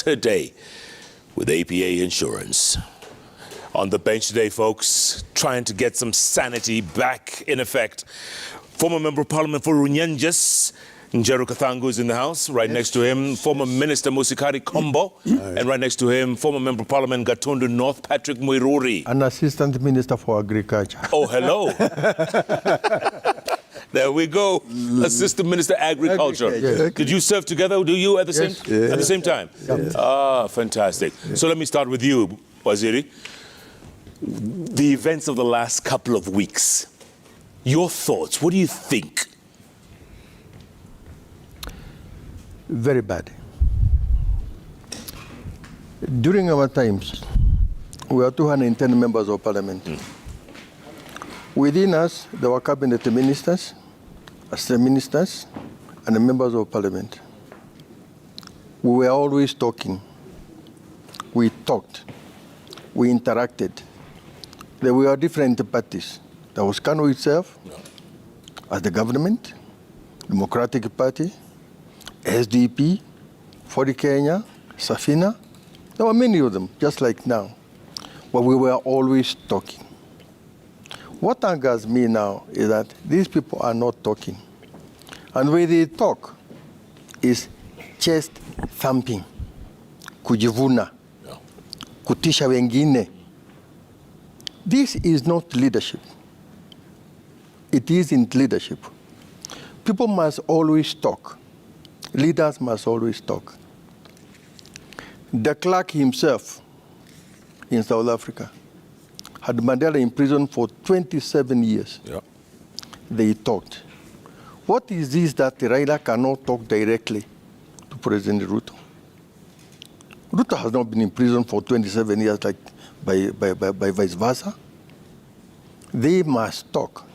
today with APA Insurance. On the bench today, folks, trying to get some sanity back in effect. Former Member of Parliament for Runyenjes, Njeru Kathangu is in the house. Right next to him, former Minister Musikari Kombo. And right next to him, former Member of Parliament Gatundu North, Patrick Muiruri. An Assistant Minister for Agriculture. Oh, hello. There we go. Assistant Minister Agriculture. Yes. Did you serve together? Do you at the same time? Yes. Ah, fantastic. So let me start with you, Waziri. The events of the last couple of weeks. Your thoughts, what do you think? Very bad. During our times, we were 210 members of parliament. Within us, there were cabinet ministers, assistant ministers, and the members of parliament. We were always talking. We talked. We interacted. There were different parties. There was KANU itself, as the government, Democratic Party, SDP, Ford Kenya, Safina. There were many of them, just like now. But we were always talking. What angers me now is that these people are not talking. And when they talk, is chest thumping, kujivuna, kutisha wengine. This is not leadership. It isn't leadership. People must always talk. Leaders must always talk. De Klerk himself in South Africa had Mandela in prison for 27 years. Yeah. They talked. What is this that Raila cannot talk directly to President Ruto? Ruto has not been in prison for 27 years like by vice versa. They must talk.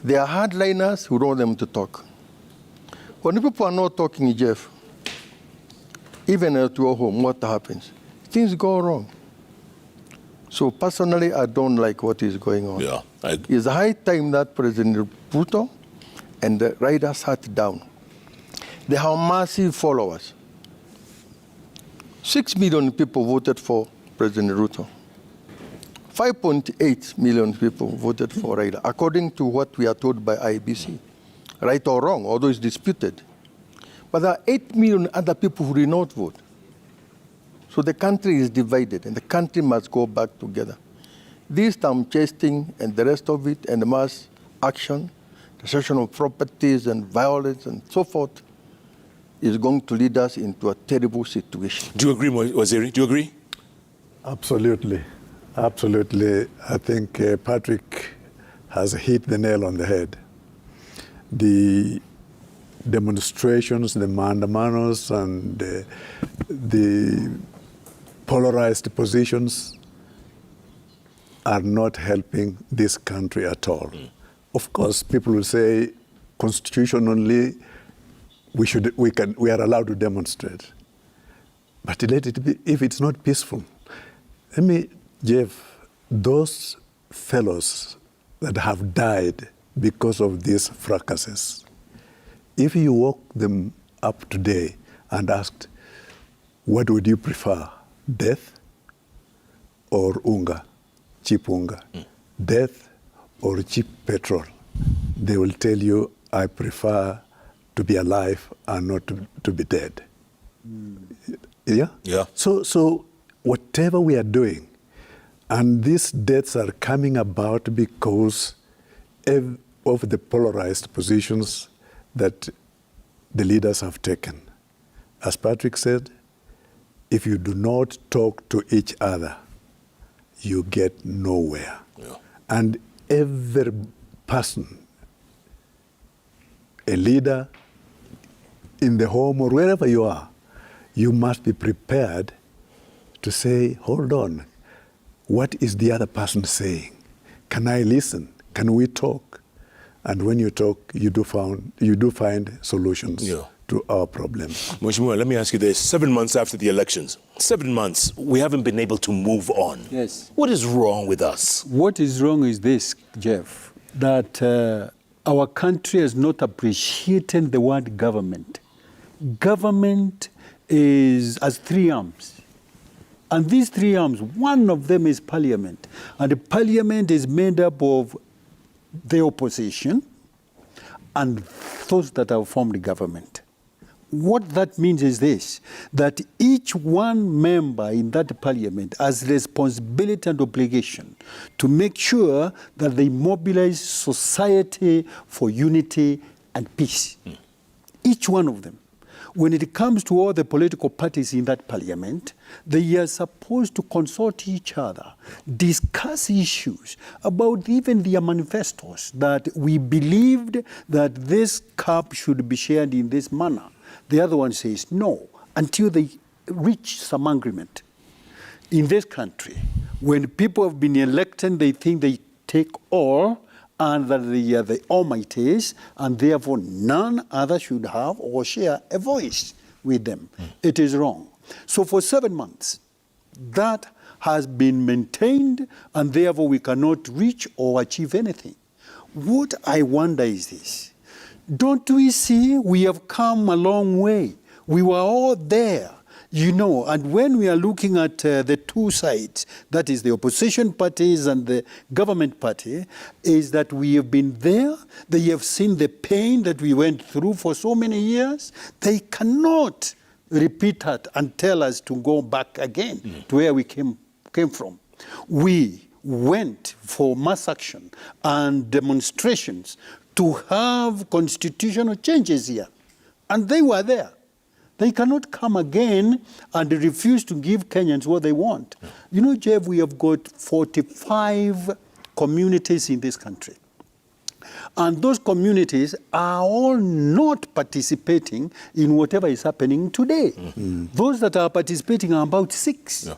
There are hardliners who don't want them to talk. When people are not talking, Jeff, even at your home, what happens? Things go wrong. So personally, I don't like what is going on. Yeah, It's high time that President Ruto and the Raila sat down. They have massive followers. 6 million people voted for President Ruto. 5.8 million people voted for Raila, according to what we are told by IEBC. Right or wrong, although it's disputed. But there are 8 million other people who did not vote. So the country is divided, and the country must go back together. This term chasing and the rest of it, and the mass action, destruction of properties and violence and so forth, is going to lead us into a terrible situation. Do you agree, Waziri? Do you agree? Absolutely. Absolutely. I think Patrick has hit the nail on the head. The demonstrations, the maandamanos, and the polarized positions are not helping this country at all. Of course, people will say constitutionally we are allowed to demonstrate. But let it be, if it's not peaceful. Jeff, those fellows that have died because of these fracases, if you woke them up today and asked, what would you prefer, death or unga, cheap unga, death or cheap petrol? They will tell you, I prefer to be alive and not to be dead. Yeah? Yeah. So whatever we are doing, and these deaths are coming about because of the polarized positions that the leaders have taken. As Patrick said, if you do not talk to each other, you get nowhere. Yeah. And every person, a leader in the home or wherever you are, you must be prepared to say, hold on, what is the other person saying? Can I listen? Can we talk? And when you talk, you do find solutions to our problems. Mheshimiwa, let me ask you this. 7 months after the elections, 7 months, we haven't been able to move on. Yes. What is wrong with us? What is wrong is this, Jeff, that our country has not appreciated the word government. Government has three arms. And these three arms, one of them is parliament. And the parliament is made up of the opposition and those that have formed the government. What that means is this, that each one member in that parliament has responsibility and obligation to make sure that they mobilize society for unity and peace. Each one of them. When it comes to all the political parties in that parliament, they are supposed to consult each other, discuss issues about even their manifestos, that we believed that this cup should be shared in this manner. The other one says no, until they reach some agreement. In this country, when people have been elected, they think they take all, and that they are the almighties, and therefore none other should have or share a voice with them. It is wrong. So for 7 months, that has been maintained, and therefore we cannot reach or achieve anything. What I wonder is this. Don't we see we have come a long way? We were all there. You know, and when we are looking at the two sides, that is the opposition parties and the government party, is that we have been there. They have seen the pain that we went through for so many years. They cannot repeat that and tell us to go back again to where we came from. We went for mass action and demonstrations to have constitutional changes here, and they were there. They cannot come again and refuse to give Kenyans what they want. You know, Jeff, we have got 45 communities in this country. And those communities are all not participating in whatever is happening today. Those that are participating are about 6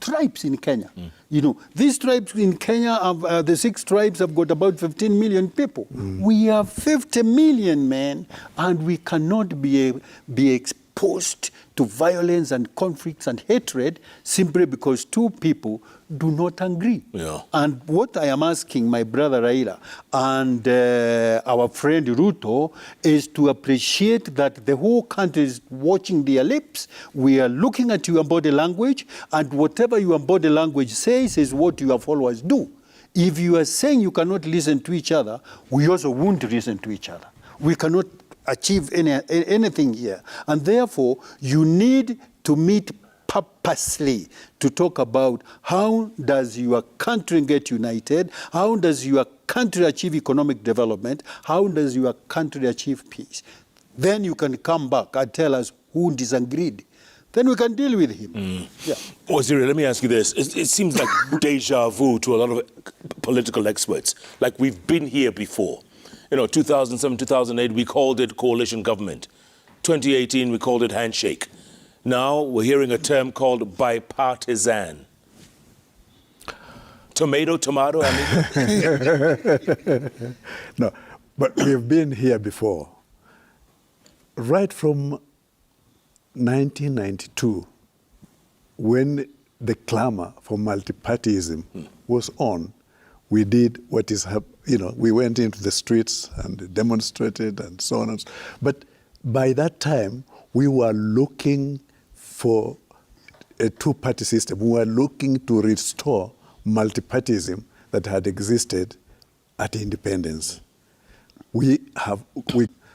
tribes in Kenya. You know, these tribes in Kenya, the 6 tribes have got about 15 million people. We have 50 million men, and we cannot be exposed to violence and conflicts and hatred simply because 2 people do not agree. And what I am asking my brother Raila and our friend Ruto is to appreciate that the whole country is watching their lips. We are looking at your body language, and whatever your body language says is what your followers do. If you are saying you cannot listen to each other, we also won't listen to each other. We cannot achieve anything here. And therefore, you need to meet purposely to talk about how does your country get united, how does your country achieve economic development, how does your country achieve peace. Then you can come back and tell us who disagreed. Then we can deal with him. Waziri, let me ask you this. It seems like deja vu to a lot of political experts. Like we've been here before. You know, 2007, 2008, we called it coalition government. 2018, we called it handshake. Now we're hearing a term called bipartisan. Tomato, I mean. No, but we've been here before. Right from 1992, when the clamor for multipartyism was on, we did what is, we went into the streets and demonstrated and so on. But by that time, we were looking for a two-party system. We were looking to restore multipartyism that had existed at independence.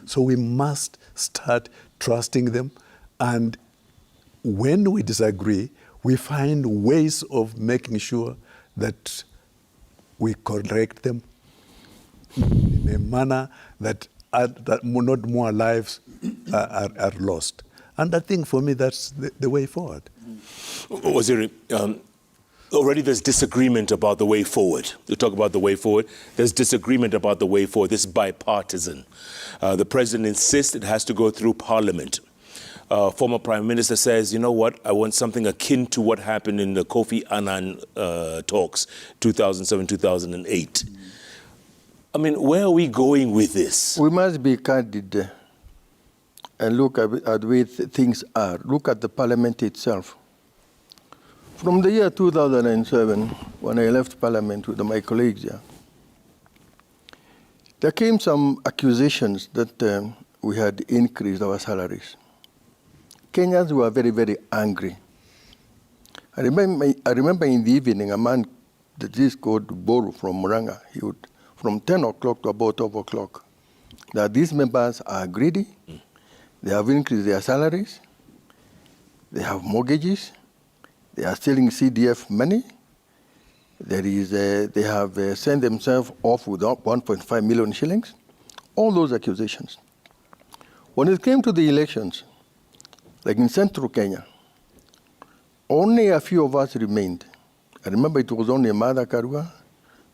So we must start trusting them, and when we disagree, we find ways of making sure that we correct them in a manner that not more lives are lost. And I think for me that's the way forward. Waziri, already there's disagreement about the way forward. You talk about the way forward. There's disagreement about the way forward. This is bipartisan. The president insists it has to go through parliament. Former Prime Minister says, you know what, I want something akin to what happened in the Kofi Annan talks, 2007, 2008. I mean, where are we going with this? We must be candid and look at where things are. Look at the parliament itself. From the year 2007, when I left parliament with my colleagues here, there came some accusations that we had increased our salaries. Kenyans were very, very angry. I remember in the evening, a man that is called Boru from Muranga, he would, from 10 o'clock to about 12 o'clock, that these members are greedy, they have increased their salaries, they have mortgages, they are stealing CDF money, they have sent themselves off with 1.5 million shillings, all those accusations. When it came to the elections, like in central Kenya, only a few of us remained. I remember it was only Martha Karua,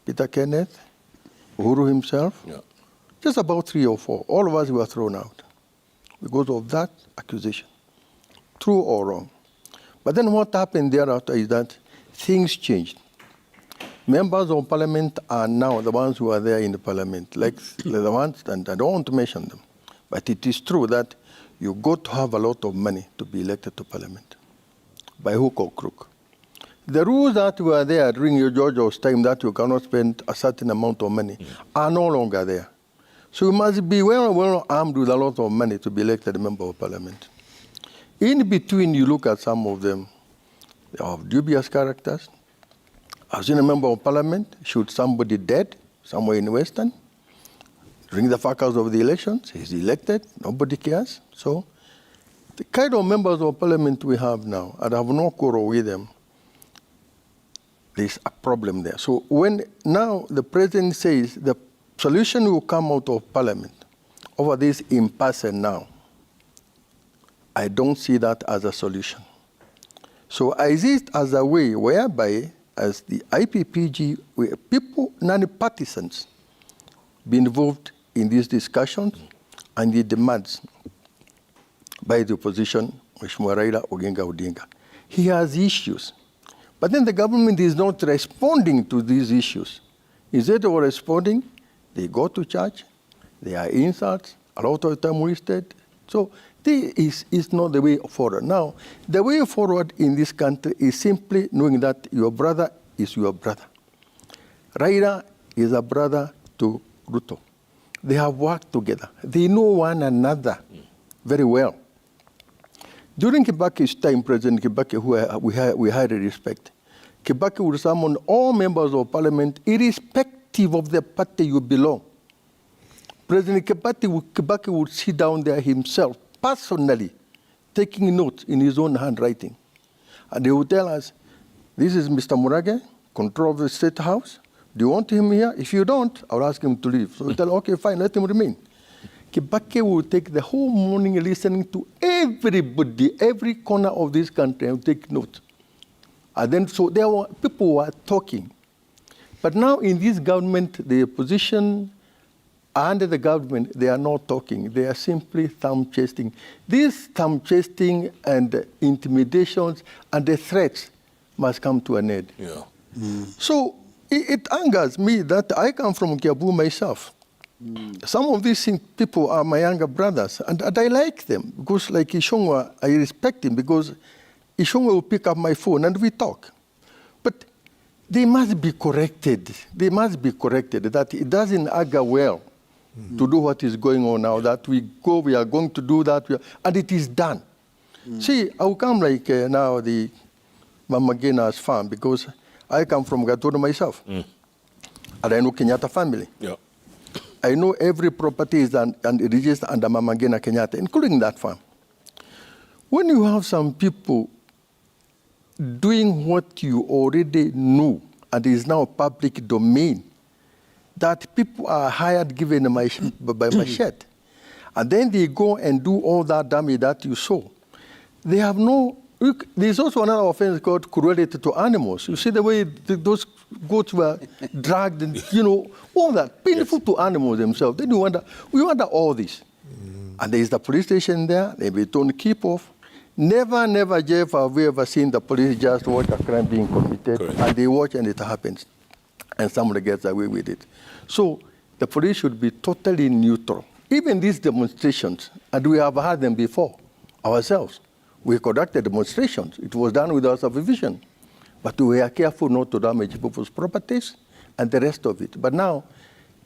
Peter Kenneth, Uhuru himself, just about 3 or 4. All of us were thrown out because of that accusation, true or wrong. But then what happened thereafter is that things changed. Members of parliament are now the ones who are there in the parliament, like the ones, and I don't want to mention them, but it is true that you got to have a lot of money to be elected to parliament, by hook or crook. The rules that were there during your Georgia's time that you cannot spend a certain amount of money are no longer there. So you must be well armed with a lot of money to be elected a member of parliament. In between, you look at some of them, they have dubious characters. I've seen a member of parliament shoot somebody dead somewhere in Western. During the fracas of the elections, he's elected, nobody cares. So the kind of members of parliament we have now, and I have no quarrel with them, there's a problem there. So when now the president says the solution will come out of parliament over this impasse now, I don't see that as a solution. So I see it as a way whereby, as the IPPG, people, non-partisans, be involved in these discussions and the demands by the opposition, Mheshimiwa Raila Oginga Odinga. He has issues. But then the government is not responding to these issues. Instead of responding, they go to church, there are insults, a lot of time wasted. So this is not the way forward. Now, the way forward in this country is simply knowing that your brother is your brother. Raila is a brother to Ruto. They have worked together. They know one another very well. During Kibaki's time, President Kibaki, who we highly respect, Kibaki would summon all members of parliament, irrespective of the party you belong. President Kibaki would sit down there himself, personally, taking notes in his own handwriting. And he would tell us, this is Mr. Murage, control of the State House. Do you want him here? If you don't, I'll ask him to leave. So we tell, okay, fine, let him remain. Kibaki would take the whole morning listening to everybody, every corner of this country, and take notes. And then, so there were people who were talking. But now in this government, the opposition and the government, they are not talking. They are simply thumb-chasing. This thumb-chasing and intimidations and the threats must come to an end. Yeah. So it angers me that I come from Kiabu myself. Some of these people are my younger brothers, and I like them, because like Ishongwa, I respect him, because Ishongwa will pick up my phone and we talk. But they must be corrected. They must be corrected that it doesn't augur well to do what is going on now, that we are going to do that, and it is done. See, I will come like now the Mamagina's farm, because I come from Gatono myself, and I know Kenyatta family. Yeah. I know every property is registered under Mamagina Kenyatta, including that farm. When you have some people doing what you already knew and is now public domain, that people are hired, given by machete, and then they go and do all that damage that you saw, they have no. There's also another offense called cruelty to animals. You see the way those goats were dragged, and all that painful to animals themselves. Then we wonder all this. And there is the police station there. They don't keep off. Never, Jeff, have we ever seen the police just watch a crime being committed. Correct. And they watch and it happens, and somebody gets away with it. So the police should be totally neutral. Even these demonstrations, and we have had them before ourselves. We conducted demonstrations. It was done without supervision. But we were careful not to damage people's properties and the rest of it. But now,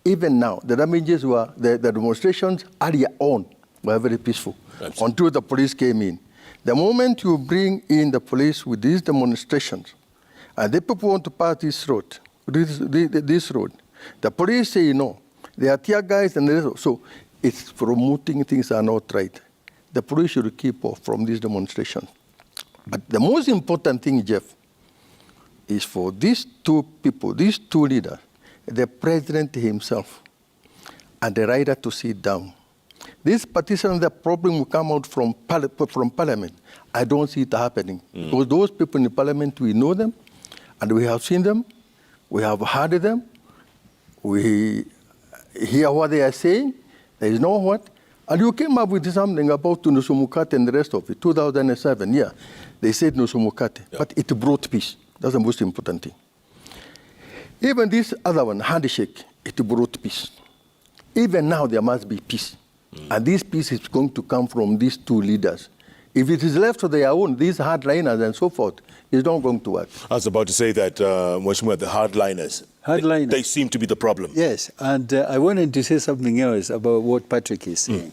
even now, the damages were, the demonstrations earlier on were very peaceful. Absolutely. Until the police came in. The moment you bring in the police with these demonstrations, and the people want to pass this road, the police say no. They are tear guys and the rest. So it's promoting things are not right. The police should keep off from these demonstrations. But the most important thing, Jeff, is for these two people, these two leaders, the president himself and the rider to sit down. This petition, the problem will come out from Parliament. I don't see it happening. Because those people in Parliament, we know them, and we have seen them, we have heard them, we hear what they are saying, there is no what. And you came up with something about Nusumukate and the rest of it, 2007, yeah. They said Nusumukate, but it brought peace. That's the most important thing. Even this other one, handshake, it brought peace. Even now, there must be peace. And this peace is going to come from these two leaders. If it is left to their own, these hardliners and so forth, it's not going to work. I was about to say that, Mheshimiwa, the hardliners, they seem to be the problem. Yes, and I wanted to say something else about what Patrick is saying.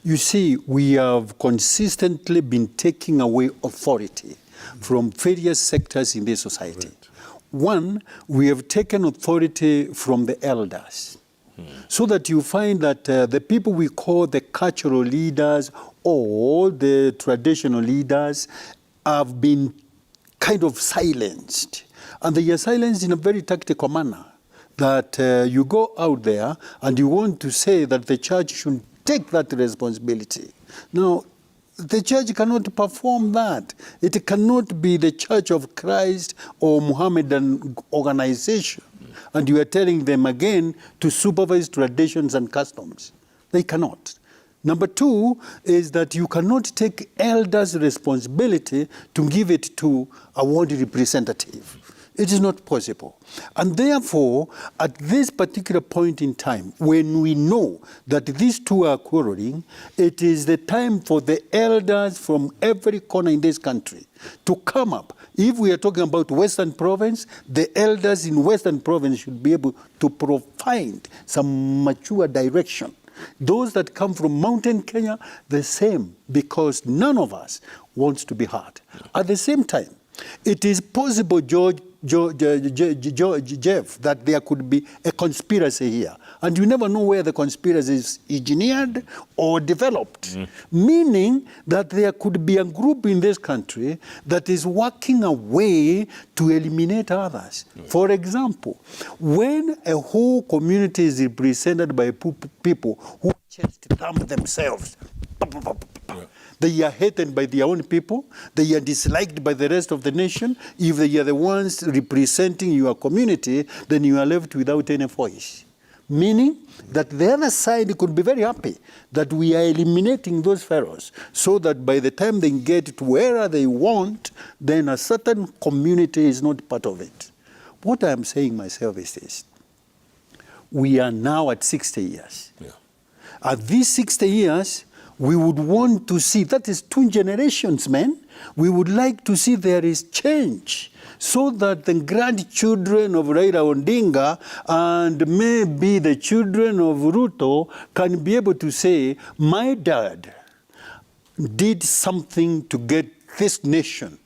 You see, we have consistently been taking away authority from various sectors in this society. Right. One, we have taken authority from the elders. So that you find that the people we call the cultural leaders or the traditional leaders have been kind of silenced. And they are silenced in a very tactical manner. That you go out there and you want to say that the church should take that responsibility. Now, the church cannot perform that. It cannot be the Church of Christ or Mohammedan organization. And you are telling them again to supervise traditions and customs. They cannot. Number two is that you cannot take elders' responsibility to give it to a ward representative. It is not possible. And therefore, at this particular point in time, when we know that these two are quarreling, it is the time for the elders from every corner in this country to come up. If we are talking about Western Province, the elders in Western Province should be able to provide some mature direction. Those that come from Mountain Kenya, the same, because none of us wants to be hurt. At the same time, it is possible, Jeff, that there could be a conspiracy here. And you never know where the conspiracy is engineered or developed. Meaning that there could be a group in this country that is working a way to eliminate others. For example, when a whole community is represented by people who chest thump themselves, they are hated by their own people. They are disliked by the rest of the nation. If they are the ones representing your community, then you are left without any voice. Meaning that the other side could be very happy that we are eliminating those fellows so that by the time they get to where they want, then a certain community is not part of it. What I am saying myself is this. We are now at 60 years. Yeah. At these 60 years, we would want to see, that is 2 generations, man. We would like to see there is change so that the grandchildren of Raila Odinga and maybe the children of Ruto can be able to say, my dad did something to get this nation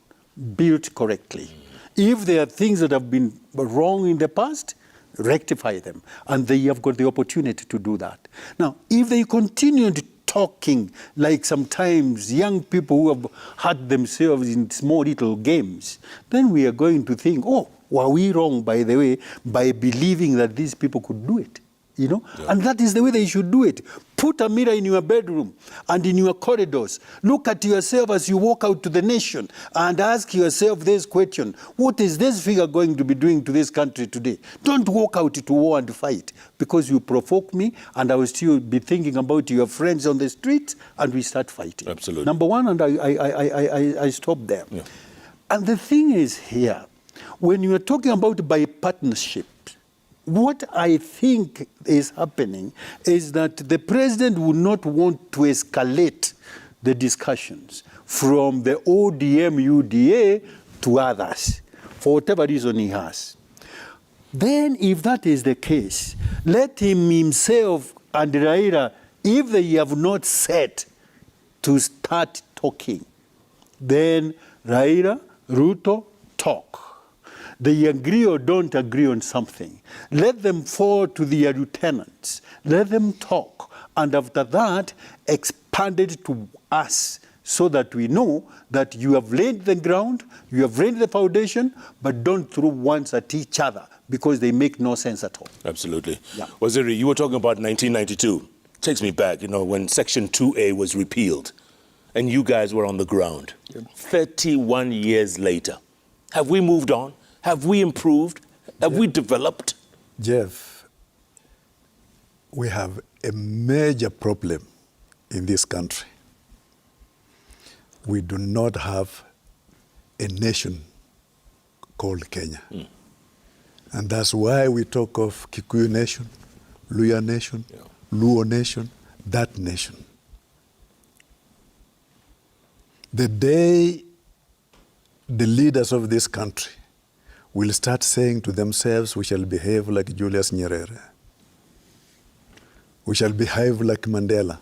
built correctly. If there are things that have been wrong in the past, rectify them. And they have got the opportunity to do that. Now, if they continue to talking like sometimes young people who have hurt themselves in small little games, then we are going to think, oh, were we wrong, by the way, by believing that these people could do it? You know? Yeah. And that is the way they should do it. Put a mirror in your bedroom and in your corridors. Look at yourself as you walk out to the nation and ask yourself this question: what is this figure going to be doing to this country today? Don't walk out to war and fight because you provoke me and I will still be thinking about your friends on the street and we start fighting. Absolutely. Number one, and I stop there. Yeah. And the thing is here, when you are talking about by partnership, what I think is happening is that the president would not want to escalate the discussions from the ODM, UDA to others, for whatever reason he has. Then if that is the case, let him himself and Raila, if they have not set to start talking, then Raila, Ruto talk. They agree or don't agree on something. Let them fall to their lieutenants. Let them talk. And after that, expand it to us so that we know that you have laid the ground, you have laid the foundation, but don't throw words at each other because they make no sense at all. Absolutely. Yeah. Waziri, you were talking about 1992. Takes me back, when Section 2A was repealed and you guys were on the ground. 31 years later. Have we moved on? Have we improved? Have we developed? Jeff, we have a major problem in this country. We do not have a nation called Kenya. And that's why we talk of Kikuyu nation, Luya nation, Luo nation, that nation. The day the leaders of this country will start saying to themselves, we shall behave like Julius Nyerere. We shall behave like Mandela.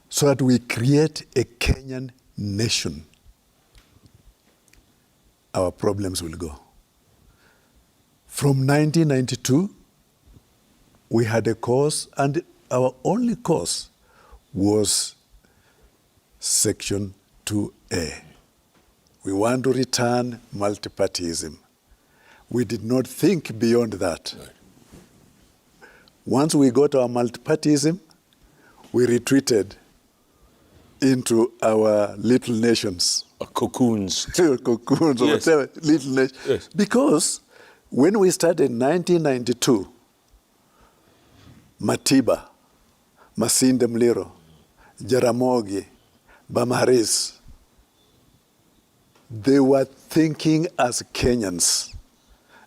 So that we create a Kenyan nation. Our problems will go. From 1992, we had a cause, and our only cause was Section 2A. We want to return multipartyism. We did not think beyond that. Right. Once we got our multipartyism, we retreated into our little nations. Cocoons. Cocoons or Yes. whatever, little nations. Yes. Because when we started in 1992, Matiba, Masinde Mliro, Jaramogi, Bamaris, they were thinking as Kenyans.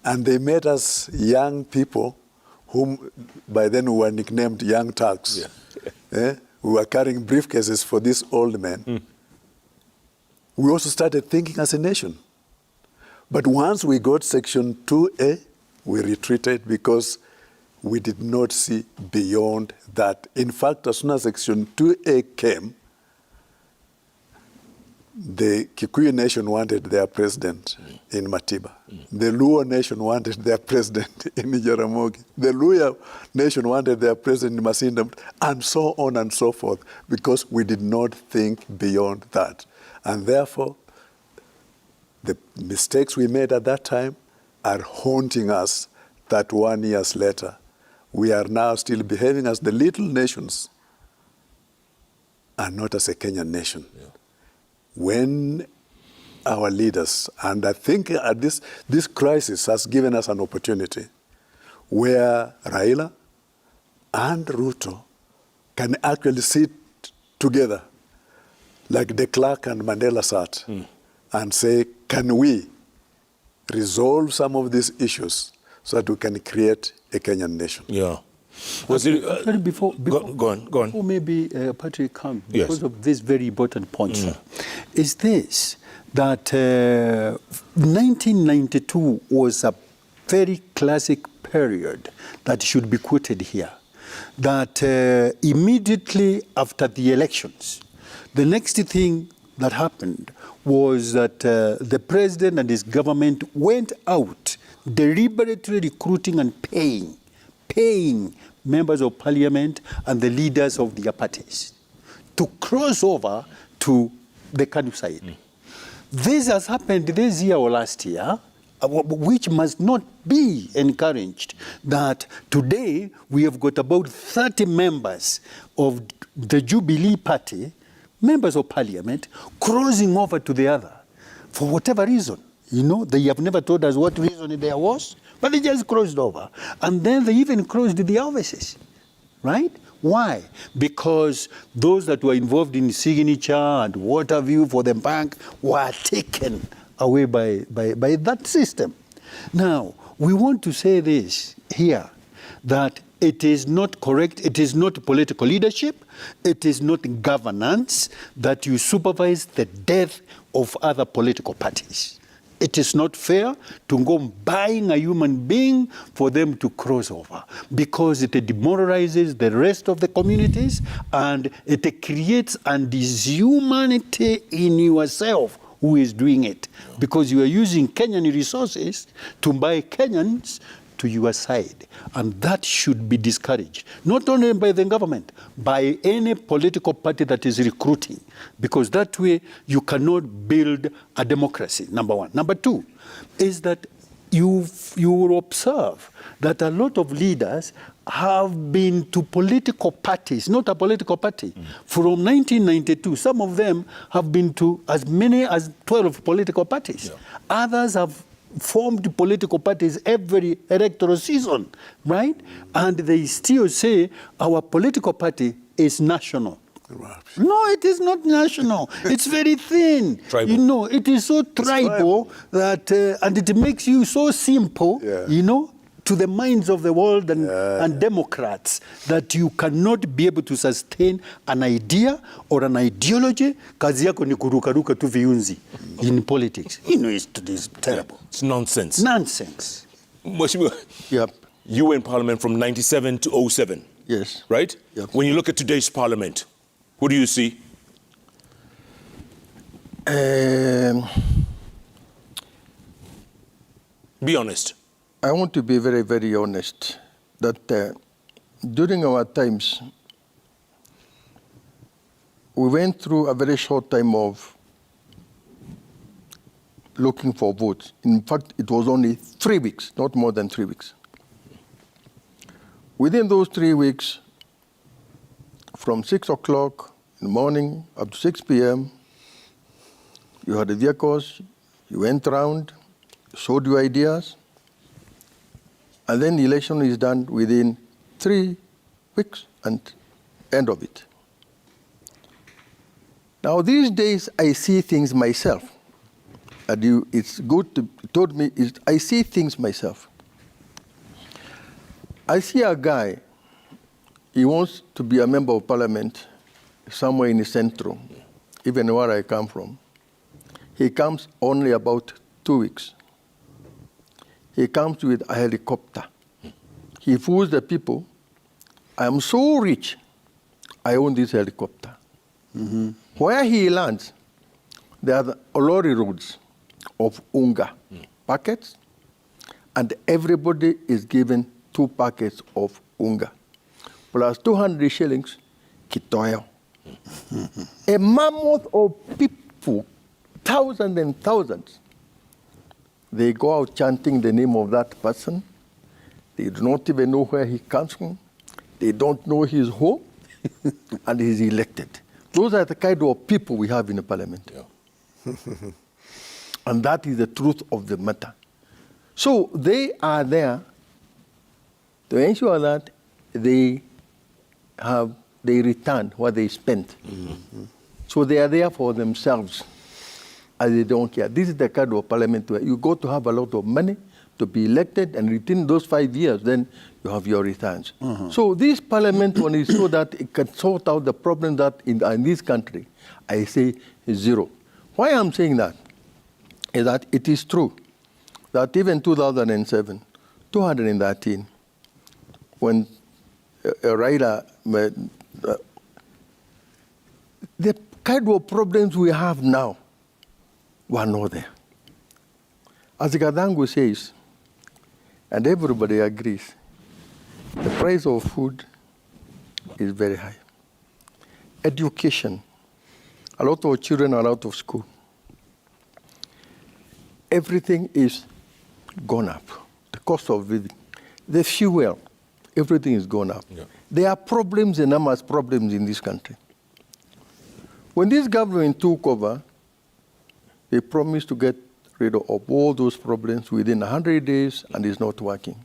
And they made us young people, whom by then we were nicknamed Young Turks. Yeah. We were carrying briefcases for these old men. We also started thinking as a nation. But once we got Section 2A, we retreated because we did not see beyond that. In fact, as soon as Section 2A came, the Kikuyu nation wanted their president in Matiba. The Luo nation wanted their president in Jaramogi. The Luya nation wanted their president in Masinde, and so on and so forth, because we did not think beyond that. And therefore, the mistakes we made at that time are haunting us 31 years later. We are now still behaving as the little nations and not as a Kenyan nation. Yeah. When our leaders, and I think this crisis has given us an opportunity where Raila and Ruto can actually sit together like de Klerk and Mandela sat and say, can we resolve some of these issues so that we can create a Kenyan nation? Yeah. Sorry, before go on. Before maybe Patrick comes, because of this very important point, sir, is this, that 1992 was a very classic period that should be quoted here. That immediately after the elections, the next thing that happened was that the president and his government went out deliberately recruiting and paying members of parliament and the leaders of their parties to cross over to the KANU side. This has happened this year or last year, which must not be encouraged, that today we have got about 30 members of the Jubilee Party, members of parliament, crossing over to the other for whatever reason. They have never told us what reason there was, but they just crossed over. And then they even closed the offices, right? Why? Because those that were involved in signature and water view for the bank were taken away by that system. Now, we want to say this here, that it is not correct, it is not political leadership, it is not governance that you supervise the death of other political parties. It is not fair to go buying a human being for them to cross over, because it demoralizes the rest of the communities and it creates a dishumanity in yourself who is doing it, because you are using Kenyan resources to buy Kenyans to your side. And that should be discouraged, not only by the government, by any political party that is recruiting, because that way you cannot build a democracy, number one. Number two is that you will observe that a lot of leaders have been to political parties, not a political party. From 1992, some of them have been to as many as 12 political parties. Others have formed political parties every electoral season, right? And they still say our political party is national. No, it is not national. It's very thin. Tribal. You know, it is so tribal that, and it makes you so simple, you know, to the minds of the world and Democrats, that you cannot be able to sustain an idea or an ideology. Kazi yako ni kurukaruka tu viunzi in politics. You know, it's terrible. It's nonsense. Nonsense. Mheshimiwa, Yep. you were in Parliament from 97 to 07. Yes. Right? Yep. When you look at today's Parliament, what do you see? Be honest. I want to be very, very honest that during our times, we went through a very short time of looking for votes. In fact, it was only 3 weeks, not more than 3 weeks. Within those 3 weeks, from 6 o'clock in the morning up to 6 p.m., you had the vehicles, you went around, showed your ideas, and then the election is done within 3 weeks and end of it. Now these days I see things myself. And it's good to told me is I see things myself. I see a guy, he wants to be a member of parliament somewhere in the central, even where I come from. He comes only about 2 weeks. He comes with a helicopter. He fools the people. I am so rich, I own this helicopter. Where he lands, there are the lorry roads of unga packets, and everybody is given 2 packets of unga, plus 200 shillings kitoyo. A mammoth of people, thousands and thousands. They go out chanting the name of that person. They do not even know where he comes from. They don't know his home, and he's elected. Those are the kind of people we have in the parliament. And that is the truth of the matter. So they are there to ensure that they return what they spent. So they are there for themselves, and they don't care. This is the kind of parliament where you go to have a lot of money to be elected, and within those 5 years, then you have your returns. So this parliament, when it so that it can sort out the problem that in this country, I say zero. Why I'm saying that is that it is true that even 2007, 213, when Raila, the kind of problems we have now were not there. As Gadangu says, and everybody agrees, the price of food is very high. Education, a lot of children are out of school. Everything is gone up. The cost of living, the fuel, everything is gone up. There are problems, enormous problems in this country. When this government took over, they promised to get rid of all those problems within 100 days, and it's not working.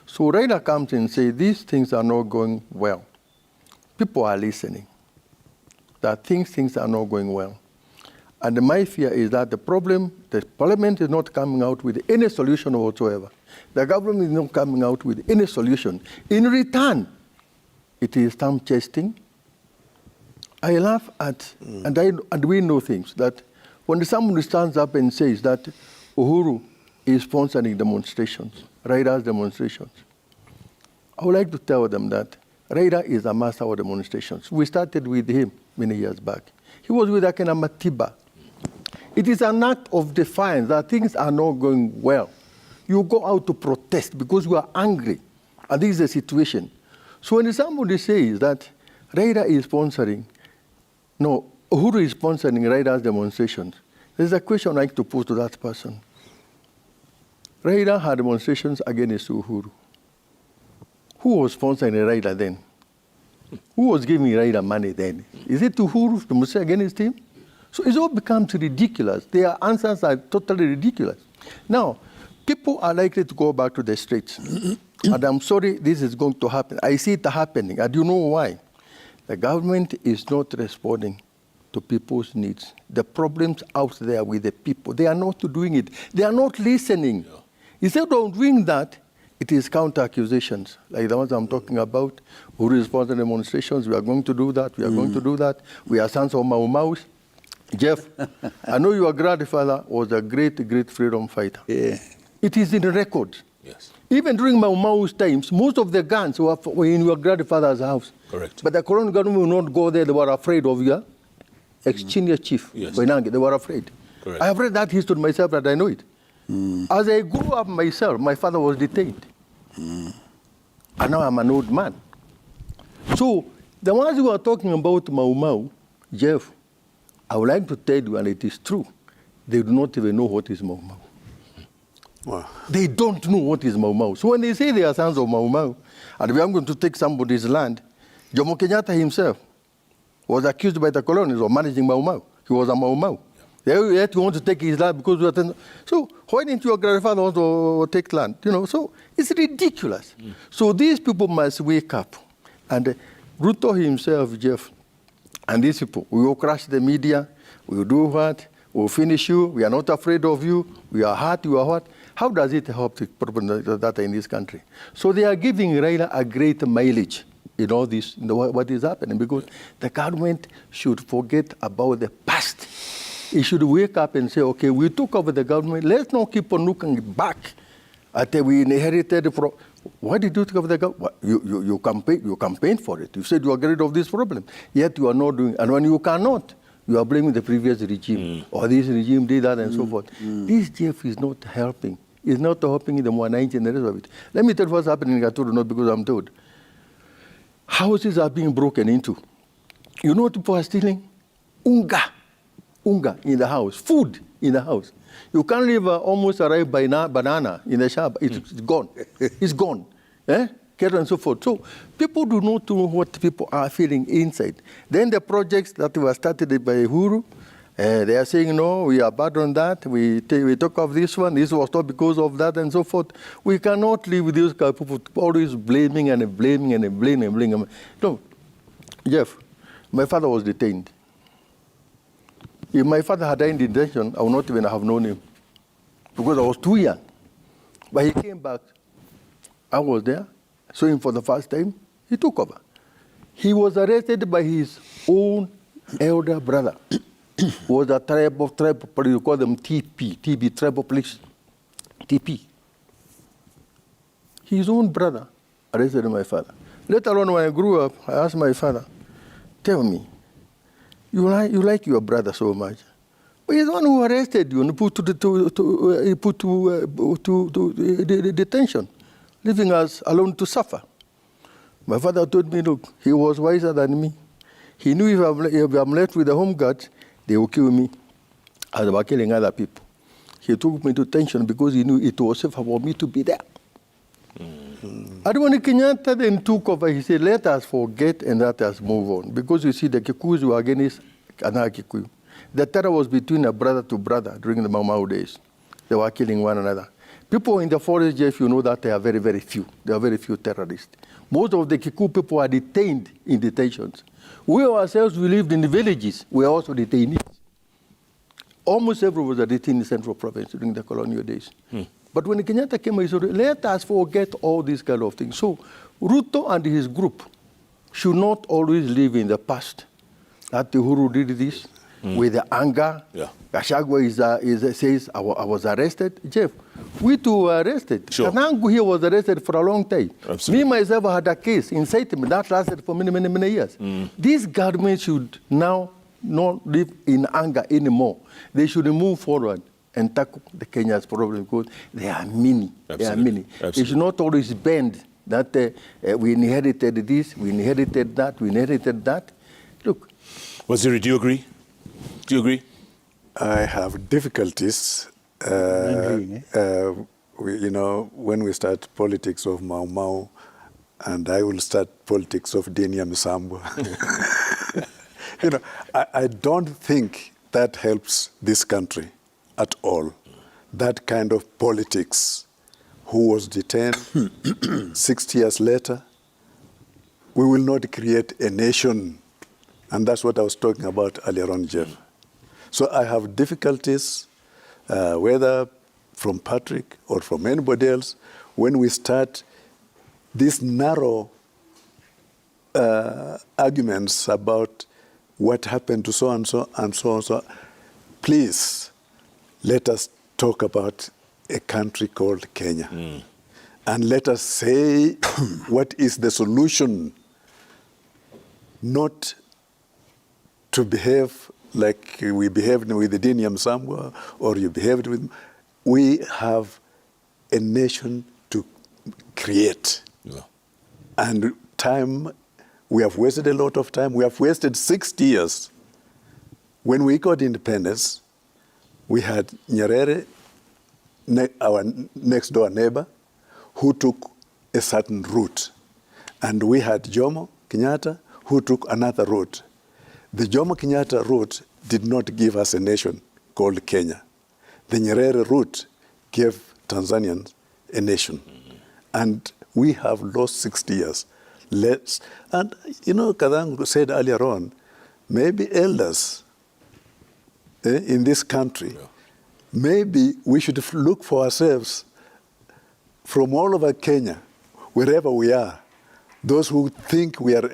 So Raila comes and says, these things are not going well. People are listening, that things are not going well. And my fear is that the parliament is not coming out with any solution whatsoever. The government is not coming out with any solution. In return, it is thumb chasing. I laugh at, and we know things, that when someone stands up and says that, Uhuru is sponsoring demonstrations, Raida's demonstrations. I would like to tell them that Raida is a master of demonstrations. We started with him many years back. He was with Akena Matiba. It is an act of defiance that things are not going well. You go out to protest because you are angry, and this is the situation. So when somebody says that Raida is sponsoring, no, Uhuru is sponsoring Raida's demonstrations, there's a question I'd like to pose to that person. Raida had demonstrations against Uhuru. Who was sponsoring Raida then? Who was giving Raida money then? Is it Uhuru to say against him? So it all becomes ridiculous. Their answers are totally ridiculous. Now, people are likely to go back to the streets. And I'm sorry this is going to happen. I see it happening. And you know why? The government is not responding to people's needs. The problems out there with the people, they are not doing it. They are not listening. Yeah. Instead of doing that, it is counter-accusations, like the ones I'm talking about. Who responds to demonstrations? We are going to do that. We are going to do that. We are sons of Mau Maus. Jeff, I know your grandfather was a great, great freedom fighter. Yeah. It is in the record. Yes. Even during Mau Mau's times, most of the guns were in your grandfather's house. Correct. But the colonial government will not go there. They were afraid of your ex-Kenyan chief, Koinange. They were afraid. Correct. I have read that history myself, and I know it. As I grew up myself, my father was detained. And now I'm an old man. So the ones who are talking about Mau Mau, Jeff, I would like to tell you, and it is true, they do not even know what is Mau Mau. Wow. They don't know what is Mau Mau. So when they say they are sons of Mau Mau, and we are going to take somebody's land, Jomo Kenyatta himself was accused by the colonials of managing Mau Mau. He was a Mau Mau. Yet you want to take his land because we are... So why didn't your grandfather want to take land? You know, so it's ridiculous. So these people must wake up. And Ruto himself, Jeff, and these people, we will crush the media, we will do what, we will finish you, we are not afraid of you, we are hurt, you are what. How does it help the problem that in this country? So they are giving Raila a great mileage in all this, in what is happening, because the government should forget about the past. It should wake up and say, okay, we took over the government, let's not keep on looking back at we inherited from... Why did you take over the government? You campaigned for it. You said you are rid of this problem. Yet you are not doing... And when you cannot, you are blaming the previous regime. Or this regime did that and so forth. This, Jeff, is not helping. It's not helping in the Mwananchi and the rest of it. Let me tell you what's happening in Gaturu, not because I'm told. Houses are being broken into. You know what people are stealing? Unga in the house. Food in the house. You can't leave almost arrive by banana in the shop. It's gone. It's gone. Cattle and so forth. So people do not know what people are feeling inside. Then the projects that were started by Uhuru, they are saying, no, we abandon that. We took off this one. This was not because of that and so forth. We cannot live with these people always blaming and blaming and blaming and blaming. No, Jeff, my father was detained. If my father had died in detention, I would not even have known him because I was too young. But he came back. I was there, saw him for the first time. He took over. He was arrested by his own elder brother, who was a tribe, you call them TP, tribal police, TP. His own brother arrested my father. Later on, when I grew up, I asked my father, tell me, you like your brother so much. But he's the one who arrested you and put to detention, leaving us alone to suffer. My father told me, look, he was wiser than me. He knew if I'm left with the home guards, they will kill me as they were killing other people. He took me to detention because he knew it was safer for me to be there. And when Kenyatta then took over, he said, let us forget and let us move on. Because you see, the Kikuyus were against another Kikuyu. The terror was between a brother to brother during the Mau Mau days. They were killing one another. People in the forest, Jeff, you know that they are very, very few. There are very few terrorists. Most of the Kikuyu people are detained in detentions. We ourselves, we lived in the villages. We are also detainees. Almost everyone was detained in Central Province during the colonial days. But when Kenyatta came, he said, let us forget all these kind of things. So Ruto and his group should not always live in the past. That Uhuru did this, with the anger. Yeah. Gachagua says, I was arrested. Jeff, we too were arrested. Sure. Kanangu here was arrested for a long time. Absolutely. Me myself had a case in Satan that lasted for many, many, many years. This government should now not live in anger anymore. They should move forward and tackle the Kenya's problem because there are many. There are many. They should not always bend that we inherited this, we inherited that, we inherited that. Look. Waziri, do you agree? Do you agree? I have difficulties. When we start politics of Mau Mau, and I will start politics of Dinia Misambwa. I don't think that helps this country at all. That kind of politics. Who was detained 60 years later, we will not create a nation. And that's what I was talking about earlier on, Jeff. So I have difficulties, whether from Patrick or from anybody else, when we start these narrow arguments about what happened to so and so and so and so. Please, let us talk about a country called Kenya. And let us say what is the solution, not to behave like we behaved with the Dinia Misambwa or you behaved with. We have a nation to create. Yeah. And time, we have wasted a lot of time. We have wasted 60 years. When we got independence, we had Nyerere, our next door neighbor, who took a certain route. And we had Jomo Kenyatta, who took another route. The Jomo Kenyatta route did not give us a nation called Kenya. The Nyerere route gave Tanzanians a nation. And we have lost 60 years. And Kadang said earlier on, maybe elders in this country, maybe we should look for ourselves from all over Kenya, wherever we are, those who think we are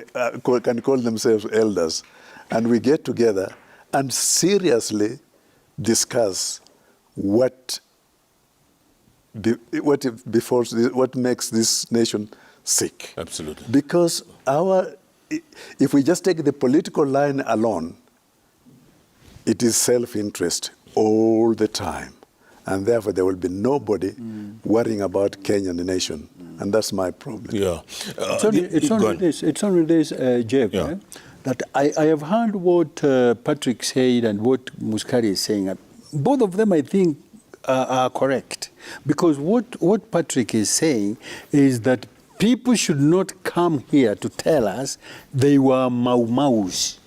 can call themselves elders, and we get together and seriously discuss what makes this nation sick. Absolutely. Because if we just take the political line alone, it is self-interest all the time. And therefore, there will be nobody worrying about Kenyan nation. And that's my problem. Yeah. It's only this, Jeff, that I have heard what Patrick said and what Muskari is saying. Both of them, I think, are correct. Because what Patrick is saying is that people should not come here to tell us they were Mau Maus.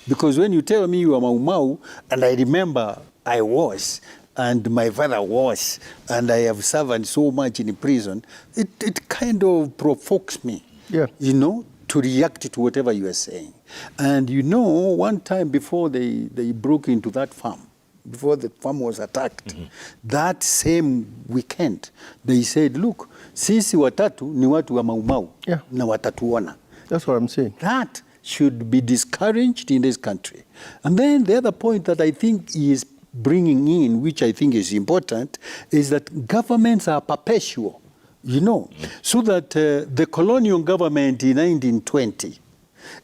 Because when you tell me you are Mau Mau, and I remember I was, and my father was, and I have served so much in prison, it kind of provokes me, to react to whatever you are saying. And one time before they broke into that farm, before the farm was attacked, that same weekend, they said, look, sisi watatu ni watu wa Mau Mau, na watatuona. That's what I'm saying. That should be discouraged in this country. And then the other point that I think he is bringing in, which I think is important, is that governments are perpetual, so that the colonial government in 1920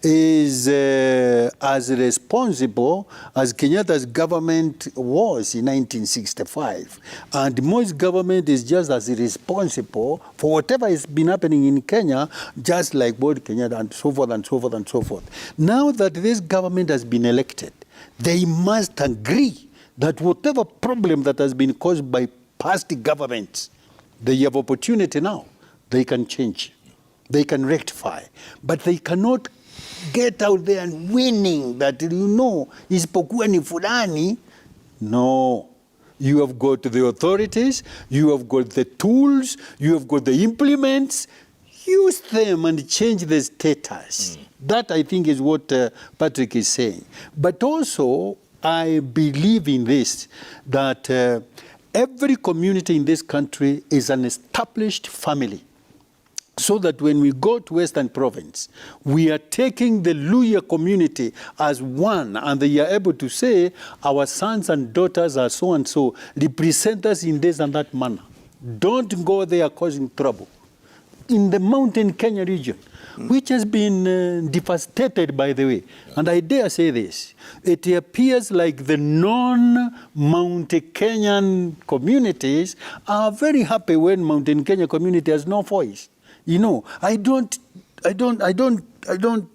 is as responsible as Kenyatta's government was in 1965. And Moi's government is just as responsible for whatever has been happening in Kenya, just like both Kenyatta and so forth and so forth and so forth. Now that this government has been elected, they must agree that whatever problem that has been caused by past governments, they have opportunity now. They can change. They can rectify. But they cannot get out there and winning that, isipokuwa ni fulani. No. You have got the authorities, you have got the tools, you have got the implements. Use them and change the status. That, I think, is what Patrick is saying. But also, I believe in this, that every community in this country is an established family. so that when we go to Western Province, we are taking the Luhya community as one, and they are able to say, our sons and daughters are so and so, represent us in this and that manner. Don't go there causing trouble. In the mountain Kenya region, which has been devastated, by the way, and I dare say this, it appears like the non-Mount Kenyan communities are very happy when Mountain Kenya community has no voice. You know, I don't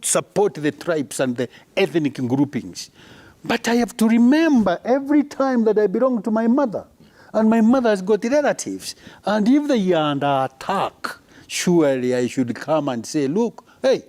support the tribes and the ethnic groupings, but I have to remember every time that I belong to my mother, and my mother has got relatives, and if they are under attack, surely I should come and say, look, hey,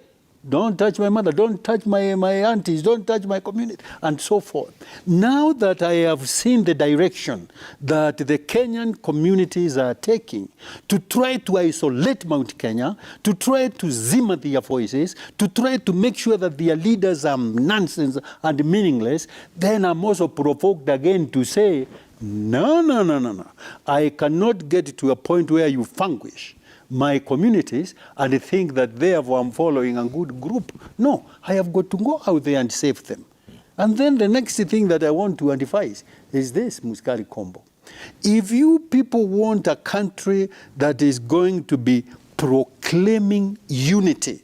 don't touch my mother, don't touch my aunties, don't touch my community, and so forth. Now that I have seen the direction that the Kenyan communities are taking to try to isolate Mount Kenya, to try to zimmer their voices, to try to make sure that their leaders are nonsense and meaningless, then I'm also provoked again to say, no. I cannot get to a point where you vanquish my communities and think that therefore I'm following a good group. No, I have got to go out there and save them. And then the next thing that I want to advise is this, Muskari Kombo. If you people want a country that is going to be proclaiming unity,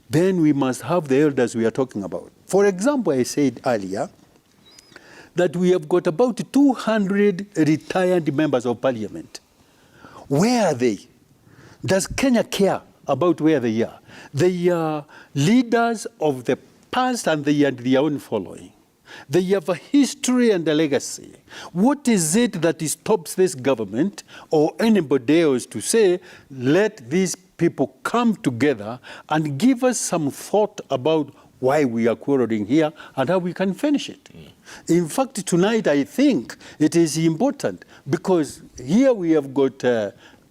then we must have the elders we are talking about. For example, I said earlier that we have got about 200 retired members of parliament. Where are they? Does Kenya care about where they are? They are leaders of the past and they are their own following. They have a history and a legacy. What is it that stops this government or anybody else to say, let these people come together and give us some thought about why we are quarreling here and how we can finish it? In fact, tonight I think it is important because here we have got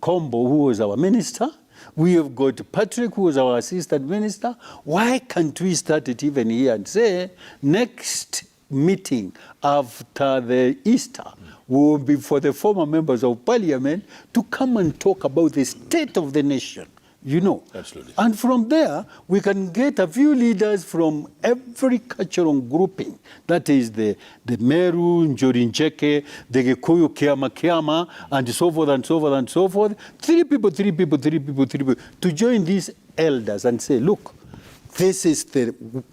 Kombo, who was our minister. We have got Patrick, who was our assistant minister. Why can't we start it even here and say, next meeting after the Easter will be for the former members of parliament to come and talk about the state of the nation, you know. Absolutely. And from there, we can get a few leaders from every cultural grouping. That is the Meru, Njorinjeke, the Gikuyu, Kiama, and so forth and so forth and so forth. Three people, to join these elders and say, look, this is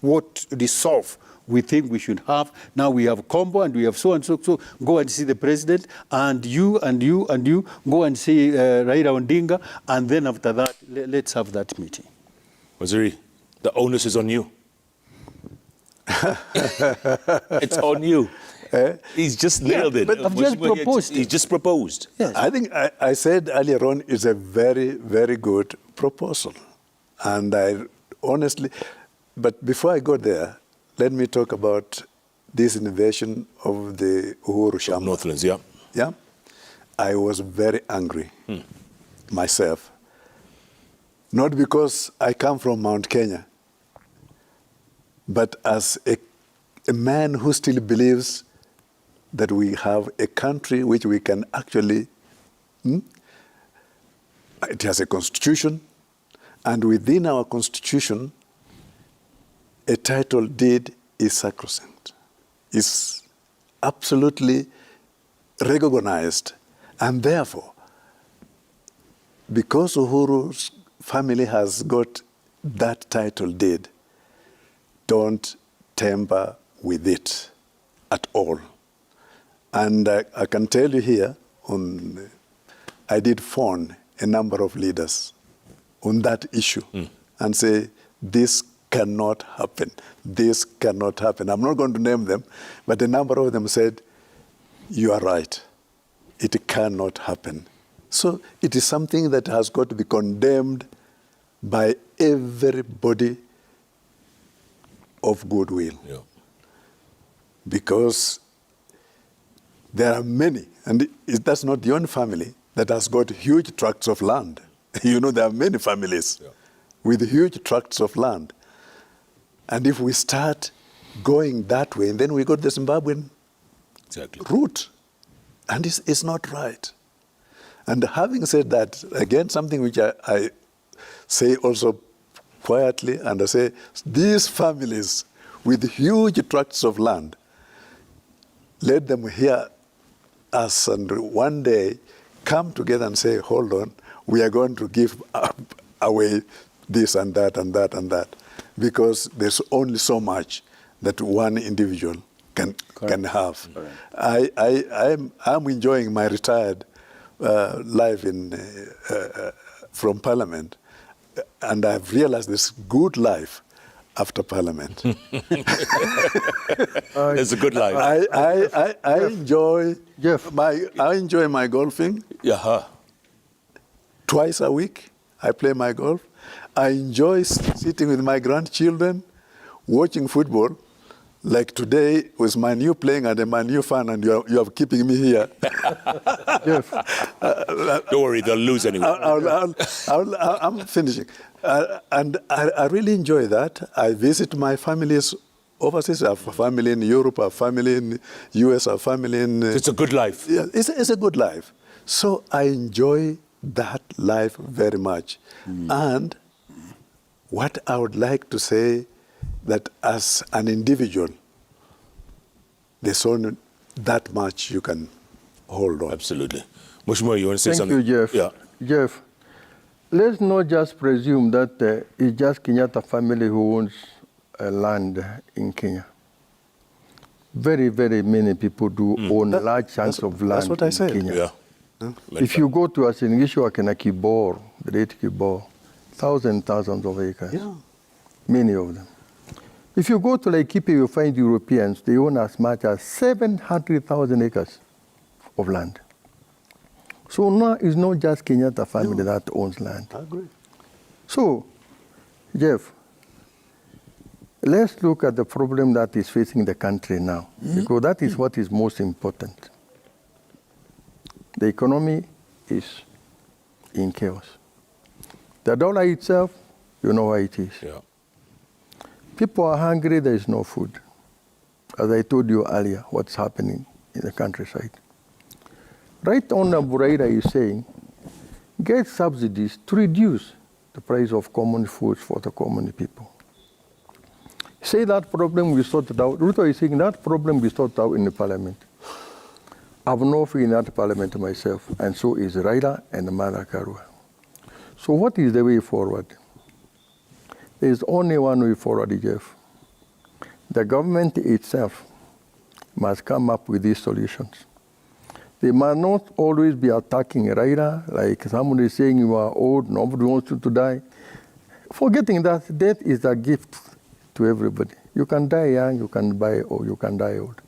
what resolve we think we should have. Now we have Kombo and we have so and so. So go and see the president, and you go and see Raila Odinga, and then after that, let's have that meeting. Waziri, the onus is on you. It's on you. He's just nailed it. But I've just proposed. He's just proposed. Yes. I think I said earlier on, it's a very, very good proposal. And I honestly, but before I go there, let me talk about this invasion of the Uhuru Shamba. Northlands, yeah. Yeah. I was very angry myself. Not because I come from Mount Kenya, but as a man who still believes that we have a country which we can actually, it has a constitution, and within our constitution, a title deed is sacrosanct, is absolutely recognized. And therefore, because Uhuru's family has got that title deed, don't tamper with it at all. And I can tell you here, I did phone a number of leaders on that issue and say, this cannot happen. This cannot happen. I'm not going to name them, but a number of them said, you are right. It cannot happen. So it is something that has got to be condemned by everybody of goodwill. Yeah. Because there are many, and that's not the only family that has got huge tracts of land. You know, there are many families with huge tracts of land. And if we start going that way, then we got the Zimbabwean route. And it's not right. And having said that, again, something which I say also quietly, and I say, these families with huge tracts of land, let them hear us, and one day come together and say, hold on, we are going to give away this and that and that and that, because there's only so much that one individual can have. I'm enjoying my retired life from Parliament, and I've realized this good life after Parliament. It's a good life. I enjoy Jeff. I enjoy my golfing. Yeah. Twice a week, I play my golf. I enjoy sitting with my grandchildren, watching football. Like today with my new playing and my new fan, and you are keeping me here. Jeff. Don't worry, they'll lose anyway. I'm finishing. And I really enjoy that. I visit my families overseas. I have a family in Europe, I have a family in US, I have a family in... It's a good life. Yeah, it's a good life. So I enjoy that life very much. And what I would like to say, that as an individual, there's only that much you can hold on. Absolutely. Mheshimiwa, you want to say Thank something? you, Jeff. Yeah. Jeff, let's not just presume that it's just Kenyatta family who owns land in Kenya. Very, very many people do own large chunks of land that's what I in said. Kenya. Yeah. If you go to Asingishu Akena Kibor, Great Kibor, thousands of acres. Yeah. Many of them. If you go to Laikipia, you find Europeans, they own as much as 700,000 acres of land. So now it's not just Kenyatta family that owns land. I agree. So, Jeff, let's look at the problem that is facing the country now, because that is what is most important. The economy is in chaos. The dollar itself, you know why it is. Yeah. People are hungry, there is no food. As I told you earlier, what's happening in the countryside. Right Honorable Raila is saying, get subsidies to reduce the price of common foods for the common people. Say that problem we sorted out. Ruto is saying that problem we sorted out in the parliament. I've no faith in that parliament myself, and so is Raila and Martha Karua. So what is the way forward? There is only one way forward, Jeff. The government itself must come up with these solutions. They must not always be attacking Raila, like somebody is saying you are old, nobody wants you to die. Forgetting that death is a gift to everybody. You can die young, you can die old, you can die old.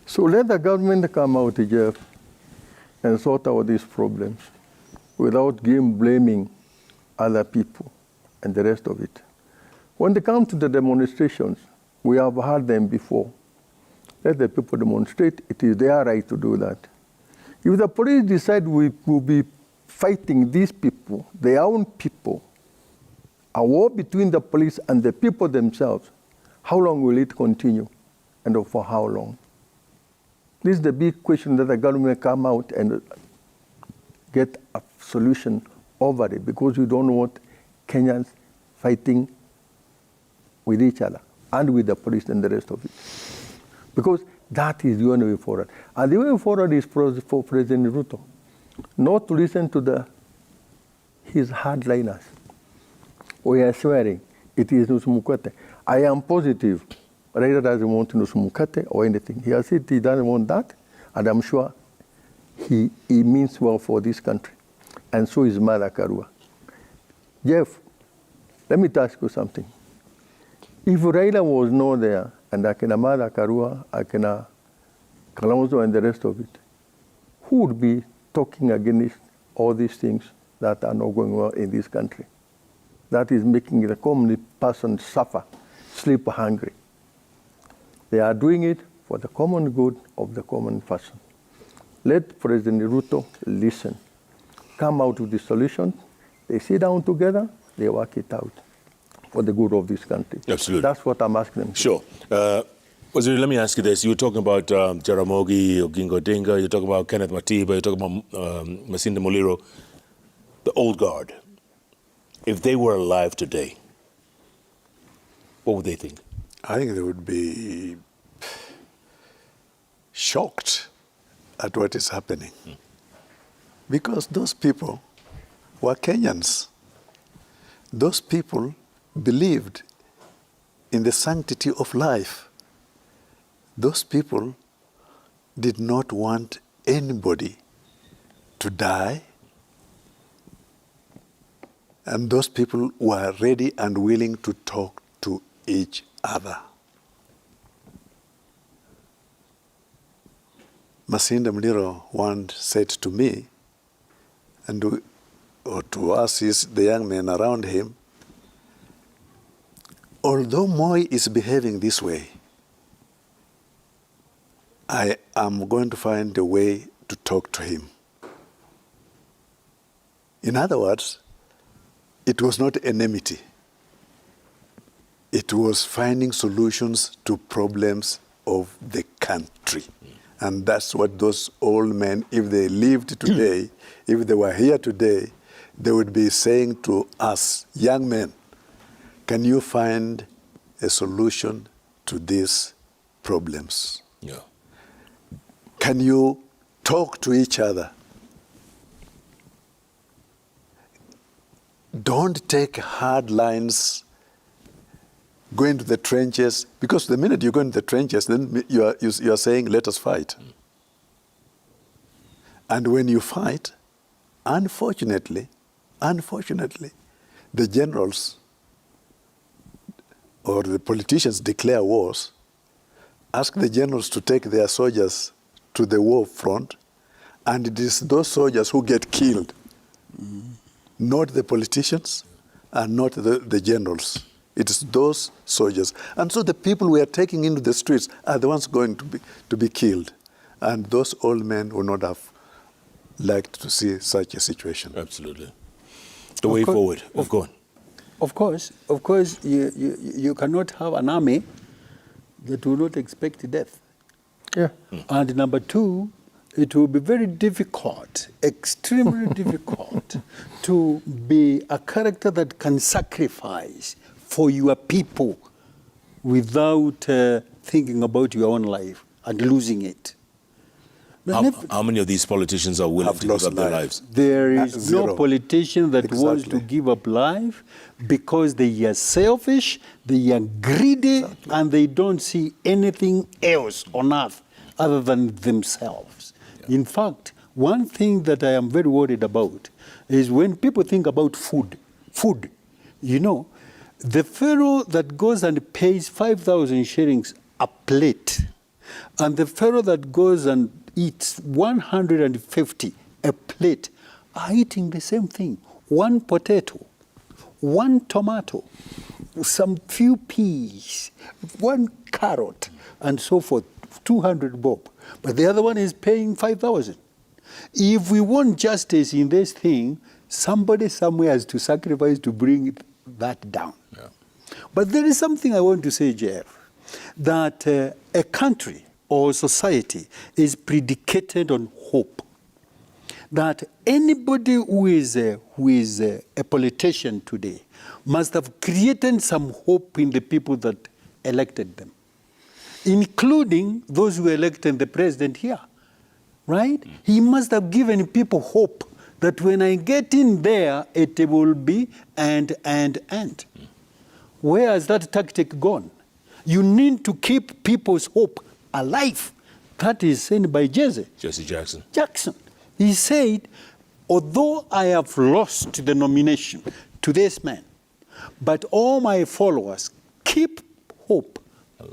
So let the government come out, Jeff, and sort out these problems without blaming other people and the rest of it. When they come to the demonstrations, we have heard them before. Let the people demonstrate. It is their right to do that. If the police decide we will be fighting these people, their own people, a war between the police and the people themselves, how long will it continue and for how long? This is the big question that the government come out and get a solution over it, because we don't want Kenyans fighting with each other and with the police and the rest of it. Because that is the only way forward. And the way forward is for President Ruto, not to listen to his hardliners. We are swearing it is Nusumukate. I am positive Raila doesn't want Nusumukate or anything. He has said he doesn't want that, and I'm sure he means well for this country. And so is Martha Karua. Jeff, let me ask you something. If Raila was not there, and Akena Martha Karua, Akena Kalonzo and the rest of it, who would be talking against all these things that are not going well in this country? That is making the common person suffer, sleep hungry. They are doing it for the common good of the common person. Let President Ruto listen, come out with the solution. They sit down together, they work it out for the good of this country. Absolutely. That's what I'm asking them. Sure. Waziri, let me ask you this. You were talking about Jaramogi, Oginga Odinga, you're talking about Kenneth Matiba, you're talking about Masinde Muliro. the old guard, if they were alive today, what would they think? I think they would be shocked at what is happening. Because those people were Kenyans. Those people believed in the sanctity of life. Those people did not want anybody to die. And those people were ready and willing to talk to each other. Masinda Mliro once said to me, or to us, the young men around him, although Moi is behaving this way, I am going to find a way to talk to him. In other words, it was not enmity. It was finding solutions to problems of the country. And that's what those old men, if they lived today, if they were here today, they would be saying to us, young men, can you find a solution to these problems? Yeah. Can you talk to each other? Don't take hard lines, go into the trenches, because the minute you go into the trenches, then you are saying, let us fight. And when you fight, unfortunately, the generals or the politicians declare wars, ask the generals to take their soldiers to the war front, and it is those soldiers who get killed, not the politicians and not the generals. It is those soldiers. And so the people we are taking into the streets are the ones going to be killed. And those old men would not have liked to see such a situation. Absolutely. The way forward. Go on. Of course, you cannot have an army that will not expect death. Yeah. And number two, it will be very difficult, extremely difficult, to be a character that can sacrifice for your people without thinking about your own life and losing it. How many of these politicians are willing to give up their lives? There is Zero. no politician that wants to give up life because they are selfish, they are greedy, and they don't see anything else on earth other than themselves. Yeah. In fact, one thing that I am very worried about is when people think about food, you know, the fellow that goes and pays 5,000 shillings a plate, and the fellow that goes and eats 150 a plate are eating the same thing. One potato, one tomato, some few peas, one carrot, and so forth, 200 bob. But the other one is paying 5,000. If we want justice in this thing, somebody somewhere has to sacrifice to bring that down. Yeah. But there is something I want to say, Jeff, that a country or society is predicated on hope. That anybody who is a politician today must have created some hope in the people that elected them, including those who elected the president here, right? He must have given people hope that when I get in there, it will be and. Where has that tactic gone? You need to keep people's hope alive. That is said by Jesse Jackson. He said, although I have lost the nomination to this man, but all my followers keep hope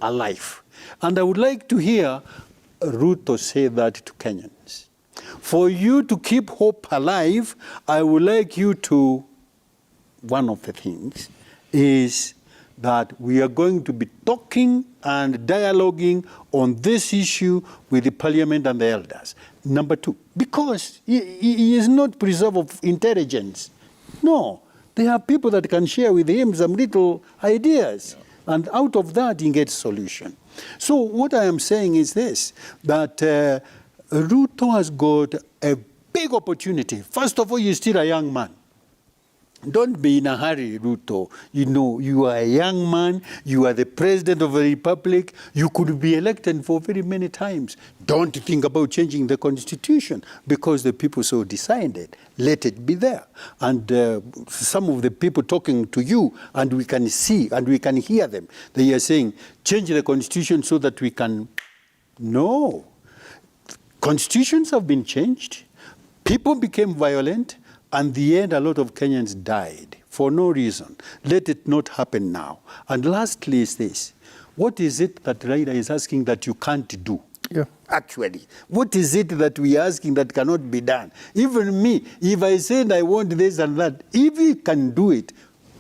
alive. And I would like to hear Ruto say that to Kenyans. For you to keep hope alive, I would like you to, one of the things is that we are going to be talking and dialoguing on this issue with the parliament and the elders. Number two, because he is not preserve of intelligence. No, there are people that can share with him some little ideas. Yeah. And out of that, he gets solution. So what I am saying is this, that Ruto has got a big opportunity. First of all, you're still a young man. Don't be in a hurry, Ruto. You know, you are a young man. You are the president of the republic. You could be elected for very many times. Don't think about changing the constitution because the people so decided. Let it be there. And some of the people talking to you, and we can see and we can hear them. They are saying, change the constitution so that we can. No. Constitutions have been changed. People became violent. And in the end, a lot of Kenyans died for no reason. Let it not happen now. And lastly is this. What is it that Raila is asking that you can't do? Yeah. Actually, what is it that we are asking that cannot be done? Even me, if I said I want this and that, if you can do it,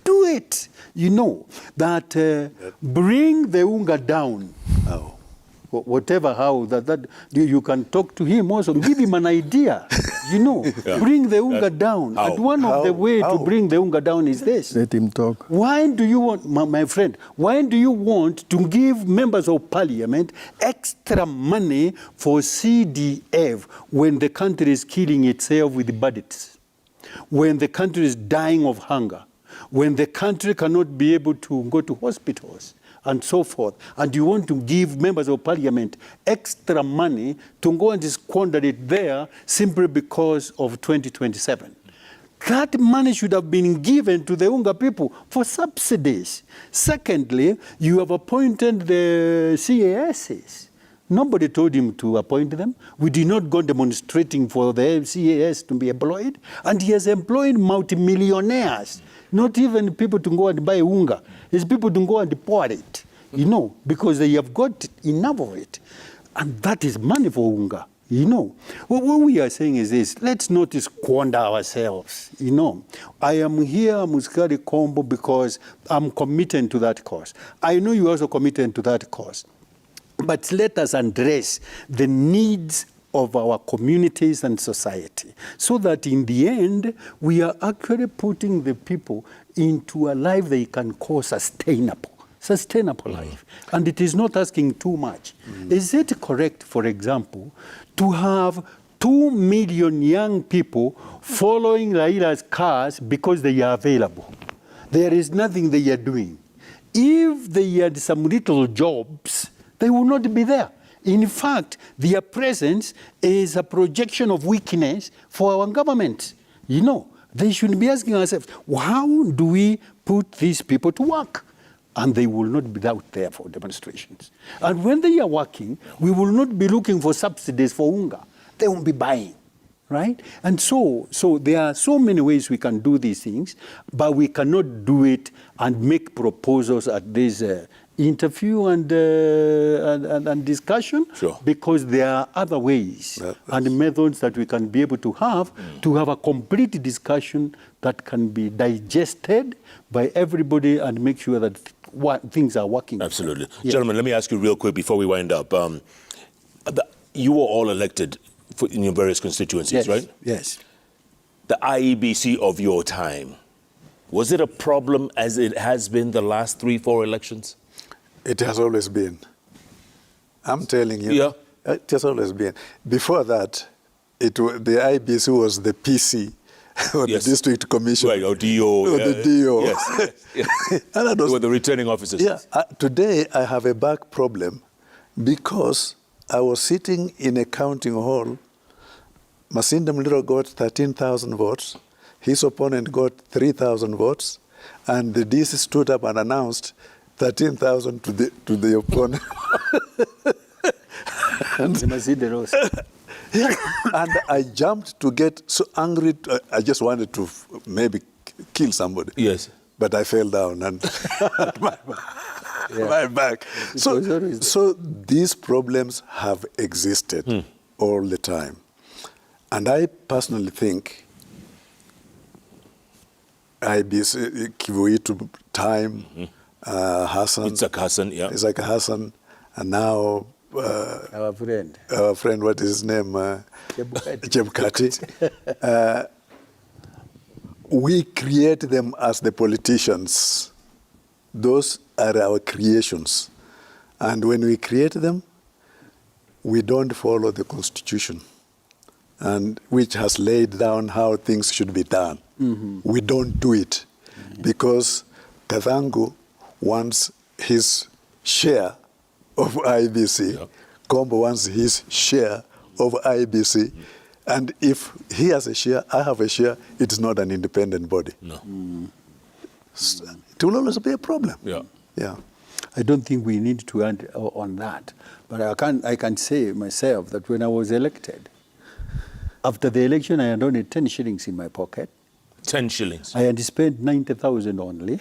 do it. You know, that bring the unga down. Oh. Whatever, how, that you can talk to him also, give him an idea, you know, bring the unga down. How? And one of the ways to bring the unga down is this. Let him talk. Why do you want, my friend, why do you want to give members of parliament extra money for CDF when the country is killing itself with bandits, when the country is dying of hunger, when the country cannot be able to go to hospitals? And so forth, and you want to give members of parliament extra money to go and squander it there simply because of 2027. That money should have been given to the Unga people for subsidies. Secondly, you have appointed the CASs. Nobody told him to appoint them. We did not go demonstrating for the CAS to be employed, and he has employed multimillionaires. Not even people to go and buy unga. It's people to go and pour it, you know, because they have got enough of it. And that is money for unga, you know. What we are saying is this, let's not squander ourselves, you know. I am here, Muskari Kombo, because I'm committed to that cause. I know you are also committed to that cause. But let us address the needs of our communities and society, so that in the end, we are actually putting the people into a life they can call sustainable life. And it is not asking too much. Is it correct, for example, to have 2 million young people following Raila's cars because they are available? There is nothing they are doing. If they had some little jobs, they will not be there. In fact, their presence is a projection of weakness for our government. You know, they should be asking ourselves, how do we put these people to work? And they will not be out there for demonstrations. And when they are working, we will not be looking for subsidies for unga. They won't be buying, right? And so there are so many ways we can do these things, but we cannot do it and make proposals at this interview and discussion, because there are other ways and methods that we can be able to have a complete discussion that can be digested by everybody and make sure that things are working. Absolutely. Yeah. Gentlemen, let me ask you real quick before we wind up. You were all elected in your various constituencies, right? Yes. The IEBC of your time, was it a problem as it has been the last 3-4 elections? It has always been. I'm telling you. Yeah. It has always been. Before that, the IBC was the PC, or the District Commission. Right, or DO. Or the DO. Yes. And that was, were the returning officers. Yeah. Today, I have a back problem because I was sitting in a counting hall. Masinda Mliro got 13,000 votes. His opponent got 3,000 votes. And the DC stood up and announced 13,000 to the opponent. And I jumped to get so angry. I just wanted to maybe kill somebody. Yes. But I fell down and my back. So these problems have existed all the time. And I personally think IBC, Kivuitu time, Hassan. Isaac Hassan, yeah. Isaac Hassan, and now Our friend, what is his name? Chebukati. We create them as the politicians. Those are our creations. And when we create them, we don't follow the Constitution. and which has laid down how things should be done. We don't do it because Kathangu wants his share of IEBC, Kombo wants his share of IEBC, and if he has a share, I have a share, it is not an independent body. No. It will always be a problem. Yeah. I don't think we need to add on that. But I can say myself that when I was elected, after the election, I had only 10 shillings in my pocket. 10 shillings. I had spent 90,000 only,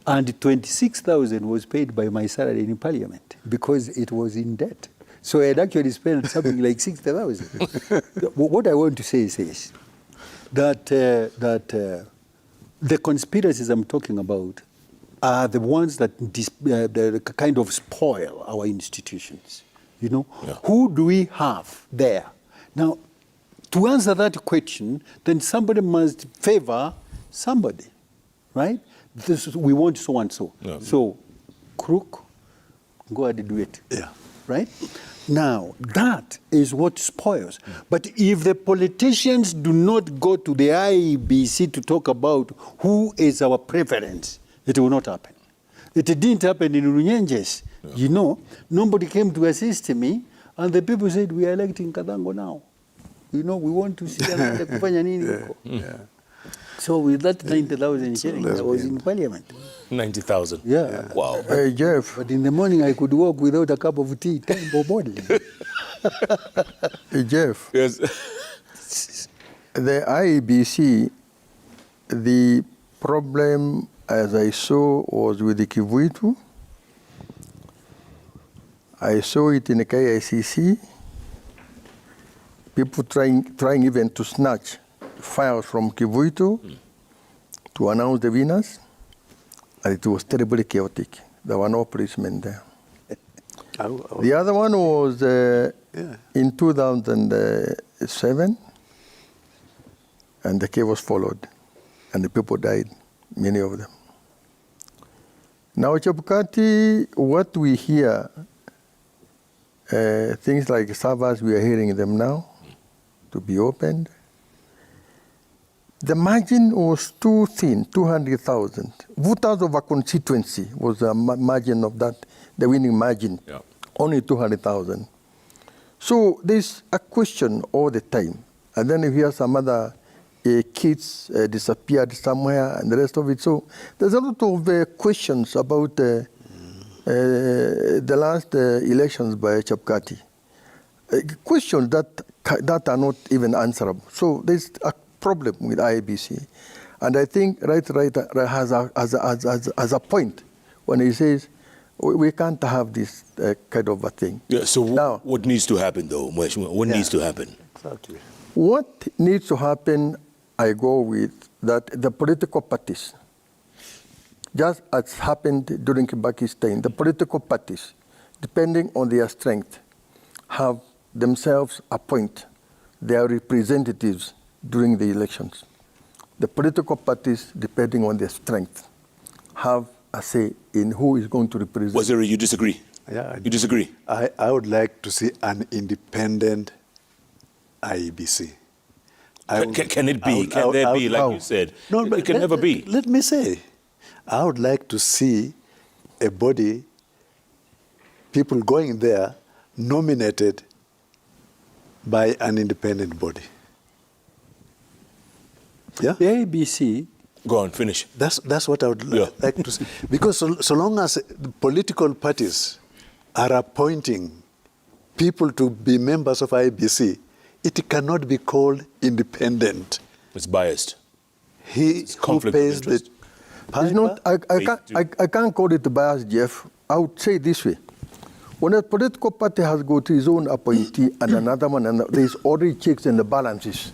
and 26,000 was paid by my salary in Parliament because it was in debt. So I had actually spent something like 60,000. What I want to say is this, that the conspiracies I'm talking about are the ones that kind of spoil our institutions. You know, who do we have there? Now, to answer that question, then somebody must favor somebody, right? We want so and so. So, crook, go ahead and do it. Right? Now, that is what spoils. But if the politicians do not go to the IEBC to talk about who is our preference, it will not happen. It didn't happen in Runyenjes. You know, nobody came to assist me, and the people said, we are electing Kathangu now. You know, we want to see another kufanya nini huko. So with that 90,000 shillings, I was in Parliament. 90,000. Yeah. Wow. Hey, Jeff. But in the morning, I could walk without a cup of tea, tempo bottling. Hey, Jeff. Yes. The IEBC, the problem, as I saw, was with the Kivuitu. I saw it in the KICC. People trying even to snatch files from Kivuitu to announce the winners, and it was terribly chaotic. There were no policemen there. The other one was in 2007, and the case was followed, and the people died, many of them. Now, Chebukati, what we hear, things like servers, we are hearing them now to be opened. The margin was too thin, 200,000. Voters of a constituency was the margin of that, the winning margin, only 200,000. So there's a question all the time. And then you hear some other kids disappeared somewhere and the rest of it. So there's a lot of questions about the last elections by Chebukati. Questions that are not even answerable. So there's a problem with IEBC. And I think right has a point when he says, we can't have this kind of a thing. Yeah, so now, what needs to happen, though? What needs to happen? Exactly. What needs to happen, I go with that the political parties, just as happened during Kibaki's time, the political parties, depending on their strength, have themselves appoint their representatives during the elections. The political parties, depending on their strength, have a say in who is going to represent. Waziri, you disagree? Yeah, You disagree? I would like to see an independent IEBC. Can it be? Can there be, like you said? No, but it can never be. Let me say, I would like to see a body, people going there, nominated by an independent body. Yeah? The IEBC. Go on, finish. That's what I would like to see. Because so long as the political parties are appointing people to be members of IEBC, it cannot be called independent. It's biased. It's who pays the It's not, I can't call it bias, Jeff. I would say this way. When a political party has got his own appointee and another one, and there's already checks and the balances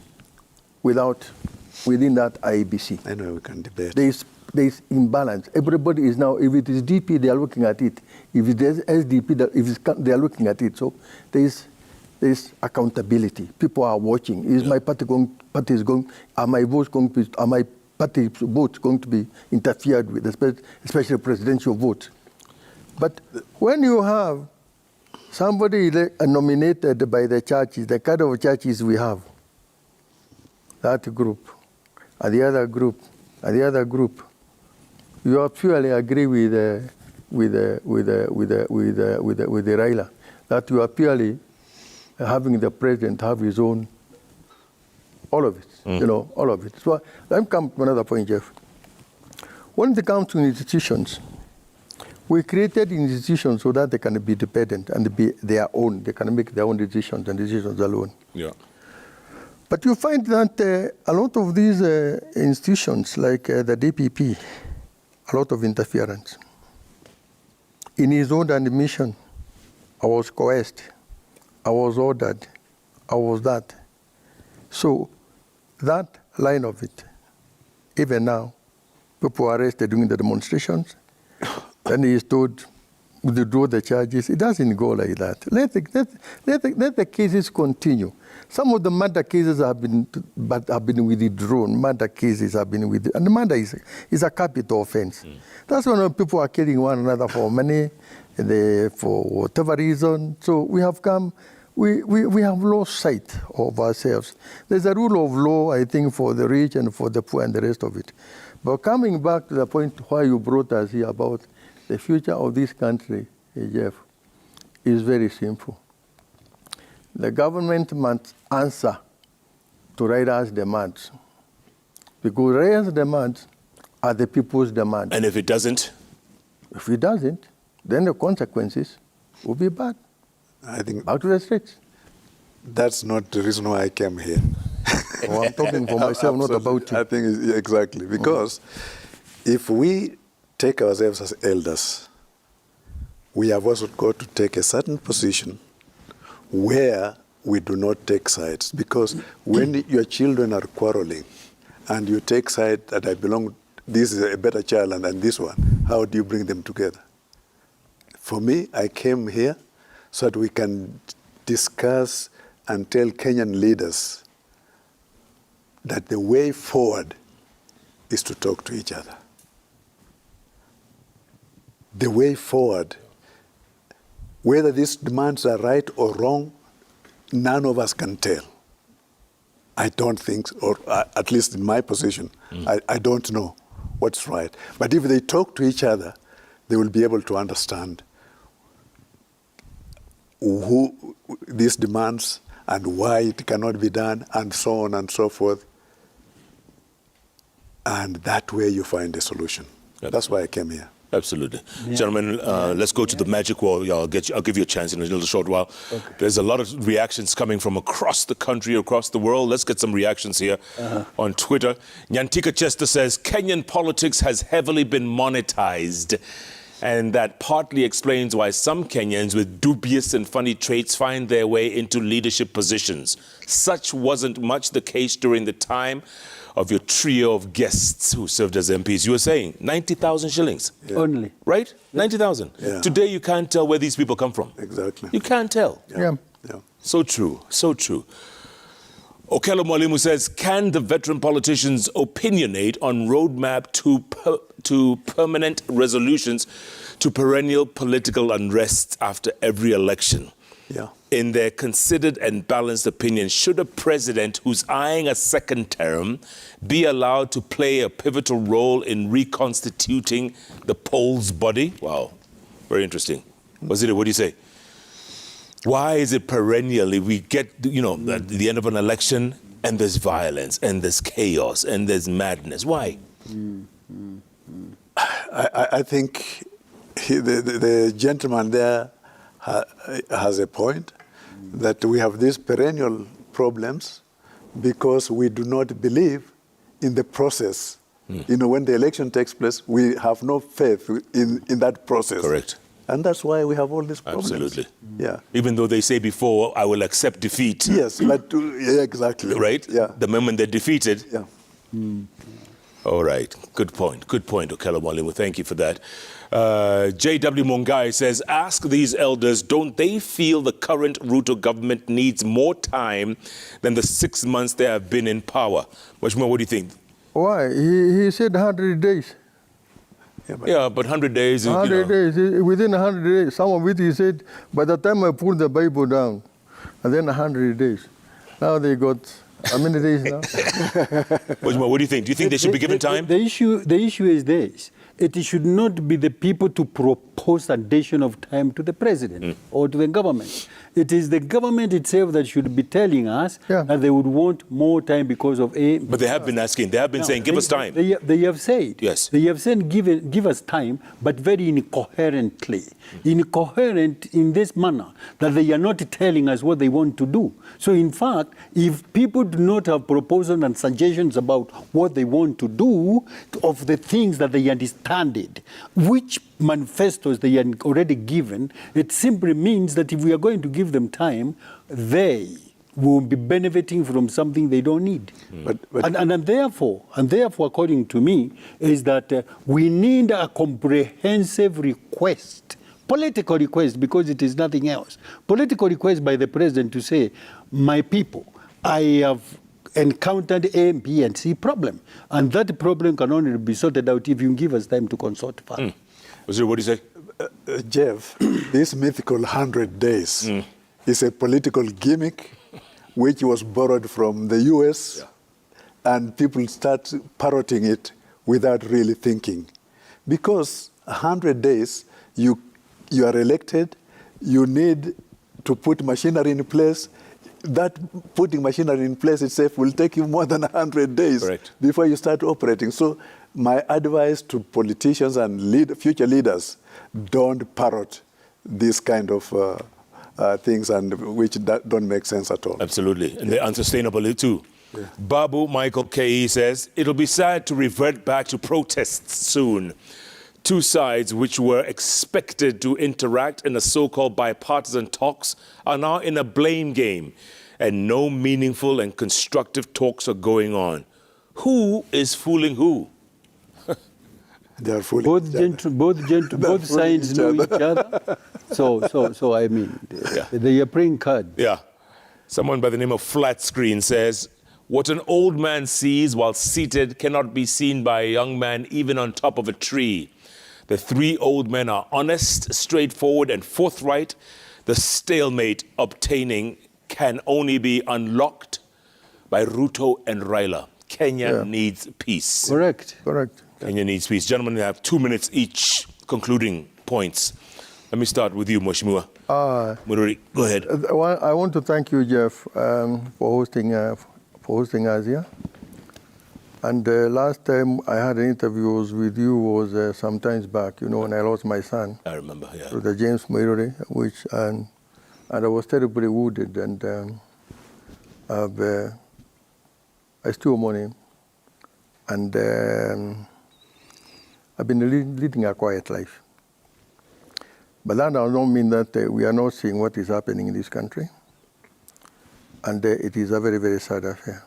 within that IEBC. I know we can debate. There's imbalance. Everybody is now, if it is DP, they are looking at it. If it is SDP, they are looking at it. So there's accountability. People are watching. Is my party going? Are my votes going to be? Are my party votes going to be interfered with, especially presidential votes? But when you have somebody nominated by the churches, the kind of churches we have, that group, and the other group, and the other group, you purely agree with the Raila, that you are purely having the president have his own, all of it, all of it. So let me come to another point, Jeff. When it comes to institutions, we created institutions so that they can be dependent and be their own. They can make their own decisions and decisions alone. Yeah. But you find that a lot of these institutions, like the DPP, a lot of interference. In his own admission, I was coerced, I was ordered, I was that. So that line of it, even now, people are arrested during the demonstrations, and he is told, withdraw the charges. It doesn't go like that. Let the cases continue. Some of the murder cases have been withdrawn. Murder cases have been withdrawn. And murder is a capital offense. That's when people are killing one another for money, for whatever reason. So we have lost sight of ourselves. There's a rule of law, I think, for the rich and for the poor and the rest of it. But coming back to the point why you brought us here about the future of this country, Jeff, is very simple. The government must answer to Raila's demands. Because Raila's demands are the people's demands. And if it doesn't? If it doesn't, then the consequences will be bad. I think back to the streets. That's not the reason why I came here. Oh, I'm talking for myself, not about you. I think exactly. Because if we take ourselves as elders, we have also got to take a certain position where we do not take sides. Because when your children are quarreling and you take side that I belong, this is a better child than this one, how do you bring them together? For me, I came here so that we can discuss and tell Kenyan leaders that the way forward is to talk to each other. The way forward, whether these demands are right or wrong, none of us can tell. I don't think, or at least in my position, I don't know what's right. But if they talk to each other, they will be able to understand who these demands and why it cannot be done, and so on and so forth. And that way you find a solution. Yep. That's why I came here. Absolutely. Yeah. Gentlemen, let's go to the magic wall. I'll give you a chance in a little short while. Okay. There's a lot of reactions coming from across the country, across the world. Let's get some reactions here on Twitter. Nyantika Chester says, Kenyan politics has heavily been monetized. And that partly explains why some Kenyans with dubious and funny traits find their way into leadership positions. Such wasn't much the case during the time of your trio of guests who served as MPs. You were saying 90,000 shillings. Yeah. Only. Right? Yeah. 90,000. Yeah. Today you can't tell where these people come from. Exactly. You can't tell. Yeah. So true. So true. Okello Mwalimu says, can the veteran politicians opinionate on roadmap to permanent resolutions to perennial political unrest after every election? Yeah. In their considered and balanced opinion, should a president who's eyeing a second term be allowed to play a pivotal role in reconstituting the polls body? Wow, very interesting. Waziri, what do you say? Why is it perennially we get, at the end of an election and there's violence and there's chaos and there's madness? Why? I think the gentleman there has a point that we have these perennial problems because we do not believe in the process. When the election takes place, we have no faith in that process. Correct. And that's why we have all these problems. Absolutely. Yeah. Even though they say before, I will accept defeat. Yes, but exactly. Right? Yeah. The moment they're defeated. Yeah. All right. Good point, Okello Mwalimu. Thank you for that. J.W. Mungai says, ask these elders, don't they feel the current Ruto government needs more time than the 6 months they have been in power? Mheshimiwa, what do you think? Why? He said 100 days. Yeah, but 100 days is, 100 days, within 100 days. Some of it, he said, by the time I put the Bible down, and then 100 days. Now they got, how many days now? What do you think? Do you think they should be given time? The issue is this. It should not be the people to propose addition of time to the president or to the government. It is the government itself that should be telling us that they would want more time because of A. But they have been asking, they have been saying, give us time. They have said. Yes. They have said, give us time, but very incoherently. Incoherent in this manner, that they are not telling us what they want to do. So in fact, if people do not have proposals and suggestions about what they want to do, of the things that they understand it, which manifestos they are already given, it simply means that if we are going to give them time, they will be benefiting from something they don't need. And therefore, according to me, is that we need a comprehensive request, political request, because it is nothing else. Political request by the president to say, my people, I have encountered A, B, and C problem. And that problem can only be sorted out if you give us time to consult further. What do you say? Jeff, this mythical 100 days is a political gimmick which was borrowed from the US, and people start parroting it without really thinking. Because 100 days, you are elected, you need to put machinery in place. That putting machinery in place itself will take you more than 100 days before you start operating. So my advice to politicians and future leaders, don't parrot this kind of things and which don't make sense at all. Absolutely. And they're unsustainable too. Yeah. Babu Michael K.E. says, it'll be sad to revert back to protests soon. Two sides which were expected to interact in the so-called bipartisan talks are now in a blame game, and no meaningful and constructive talks are going on. Who is fooling who? They are fooling both sides know each other. So I mean, they are playing cards. Yeah. Someone by the name of Flat Screen says, what an old man sees while seated cannot be seen by a young man even on top of a tree. The three old men are honest, straightforward, and forthright. The stalemate obtaining can only be unlocked by Ruto and Raila. Kenya needs peace. Correct. Kenya needs peace. Gentlemen, you have 2 minutes each, concluding points. Let me start with you, Mheshimiwa. Mururi, go ahead. I want to thank you, Jeff, for hosting us here. And last time I had interviews with you was some times back, when I lost my son. I remember, To the James Mururi, and I was terribly wounded, and I still mourn him. And I've been leading a quiet life. But that does not mean that we are not seeing what is happening in this country. And it is a very, very sad affair.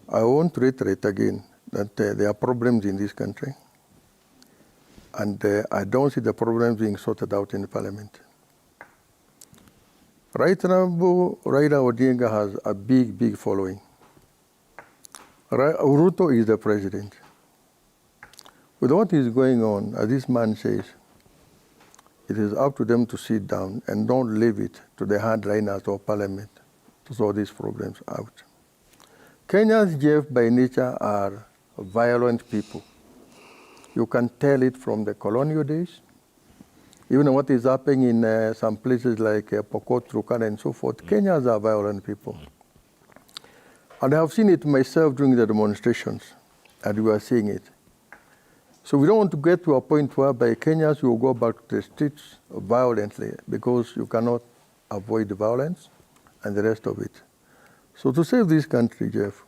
I want to reiterate again that there are problems in this country. And I don't see the problems being sorted out in the parliament. Right now, Raila Odinga has a big, big following. Ruto is the president. With what is going on, as this man says, it is up to them to sit down and don't leave it to the hardliners of parliament to sort these problems out. Kenyans, Jeff, by nature are violent people. You can tell it from the colonial days. Even what is happening in some places like Pokot, Turkana, and so forth, Kenyans are violent people. And I have seen it myself during the demonstrations, and we are seeing it. So we don't want to get to a point whereby Kenyans will go back to the streets violently, because you cannot avoid the violence and the rest of it. So to save this country, Jeff,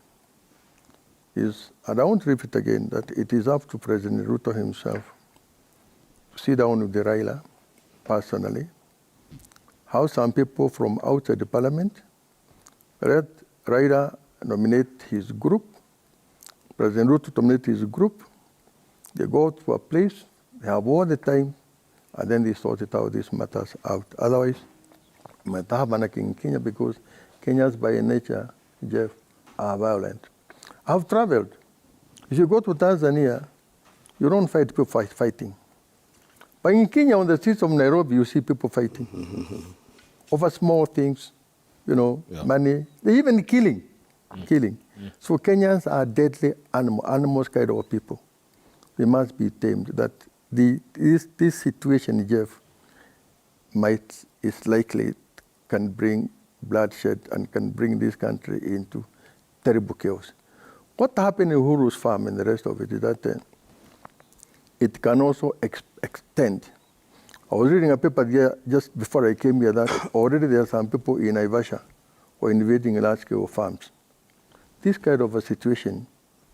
and I want to repeat again, that it is up to President Ruto himself to sit down with the Raila personally, how some people from outside the parliament, let Raila nominate his group, President Ruto nominate his group, they go to a place, they have all the time, and then they sort it out, these matters out. Otherwise, we might have anarchy in Kenya, because Kenyans by nature, Jeff, are violent. I've traveled. If you go to Tanzania, You don't fight people fighting. But in Kenya, on the streets of Nairobi, you see people fighting over small things, money, they even killing. So Kenyans are deadly animals kind of people. They must be tamed. That this situation, Jeff, is likely can bring bloodshed and can bring this country into terrible chaos. What happened in Uhuru's farm and the rest of it is that it can also extend. I was reading a paper here just before I came here that already there are some people in Naivasha who are invading large-scale farms. This kind of a situation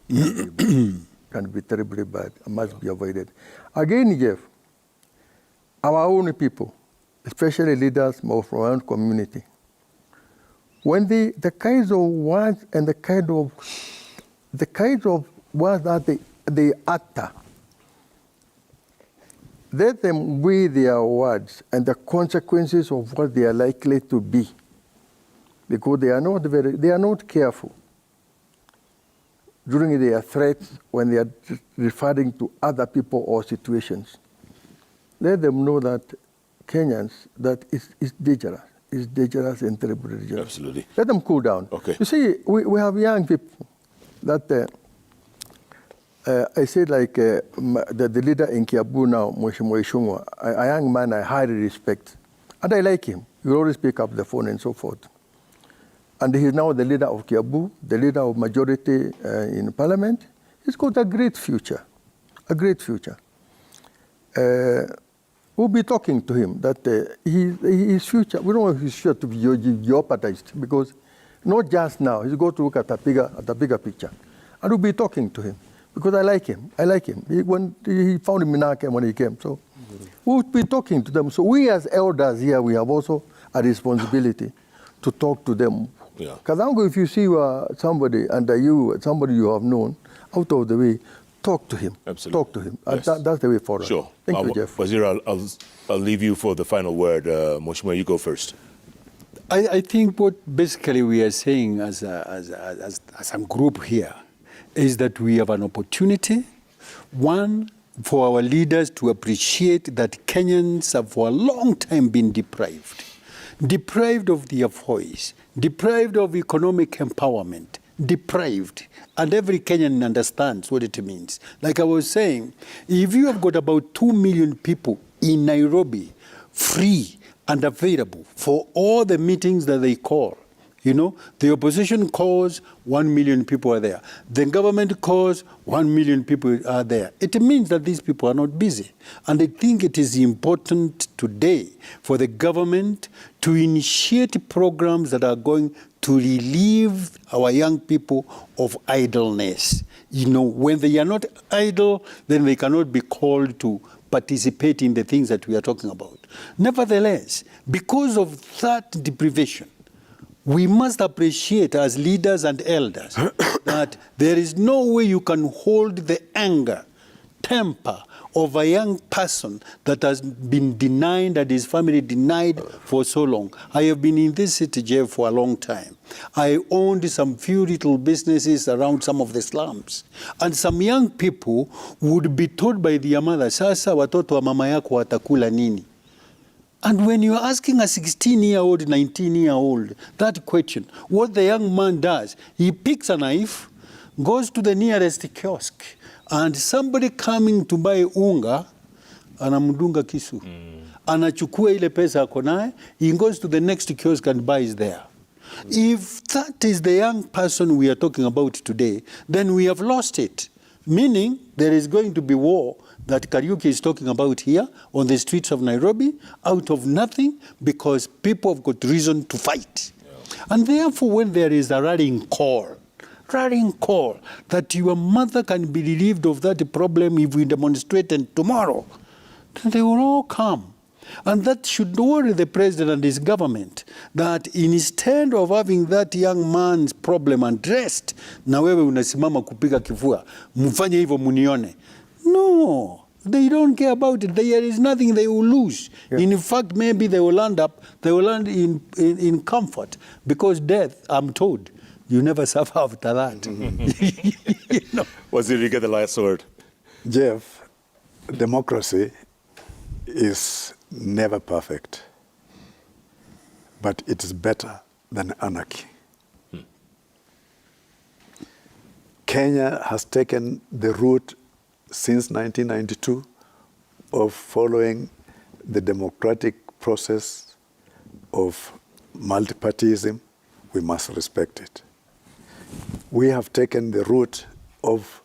can be terribly bad and must be avoided. Again, Jeff, our own people, especially leaders from our own community, when the kinds of words and the kinds of words that they utter, let them weigh their words and the consequences of what they are likely to be, because they are not careful during their threats when they are referring to other people or situations. Let them know that Kenyans, that is dangerous. It's dangerous and terribly dangerous. Absolutely. Let them cool down. Okay. You see, we have young people that I said like the leader in Kiabu now, Mheshimiwa Ishungwa, a young man I highly respect. And I like him. He will always pick up the phone and so forth. And he's now the leader of Kiabu, the leader of majority in parliament. He's got a great future, a great future. We'll be talking to him that his future, we don't want his future to be jeopardized because not just now, he's going to look at a bigger picture. And we'll be talking to him because I like him. He found me now when he came. So we'll be talking to them. So we as elders here, we have also a responsibility to talk to them. Because if you see somebody under you, somebody you have known, out of the way, talk to him. Absolutely. Talk to him. Yes. That's the way forward. Sure. Thank you, Jeff. Wazir, I'll leave you for the final word. Mheshimiwa, you go first. I think what basically we are saying as a group here is that we have an opportunity, one, for our leaders to appreciate that Kenyans have for a long time been deprived of their voice, deprived of economic empowerment, deprived, and every Kenyan understands what it means. Like I was saying, if you have got about 2 million people in Nairobi free and available for all the meetings that they call, the opposition calls, 1 million people are there. The government calls, 1 million people are there. It means that these people are not busy. And I think it is important today for the government to initiate programs that are going to relieve our young people of idleness. When they are not idle, then they cannot be called to participate in the things that we are talking about. Nevertheless, because of that deprivation, we must appreciate as leaders and elders that there is no way you can hold the anger, temper of a young person that has been denied and his family denied for so long. I have been in this city, Jeff, for a long time. I owned some few little businesses around some of the slums. And some young people would be told by their mother, sasa watoto wa mama yako watakula nini? And when you're asking a 16-year-old, 19-year-old that question, what the young man does, he picks a knife, goes to the nearest kiosk, and somebody coming to buy unga, anamdunga kisu. Anachukua ile pesa ako naye, he goes to the next kiosk and buys there. If that is the young person we are talking about today, then we have lost it. Meaning there is going to be war that Kariuki is talking about here on the streets of Nairobi out of nothing because people have got reason to fight. Yeah. And therefore when there is a rallying call that your mother can be relieved of that problem if we demonstrate and tomorrow, then they will all come. And that should worry the president and his government that instead of having that young man's problem addressed, na wewe unasimama kupiga kifua, mfanye hivyo munione. No, they don't care about it. There is nothing they will lose. Yeah. In fact, maybe they will land in comfort because death, I'm told, you never suffer after that. Wazir, you get the last word. Jeff, democracy is never perfect, but it is better than anarchy. Kenya has taken the route since 1992 of following the democratic process of multipartyism. We must respect it. We have taken the route of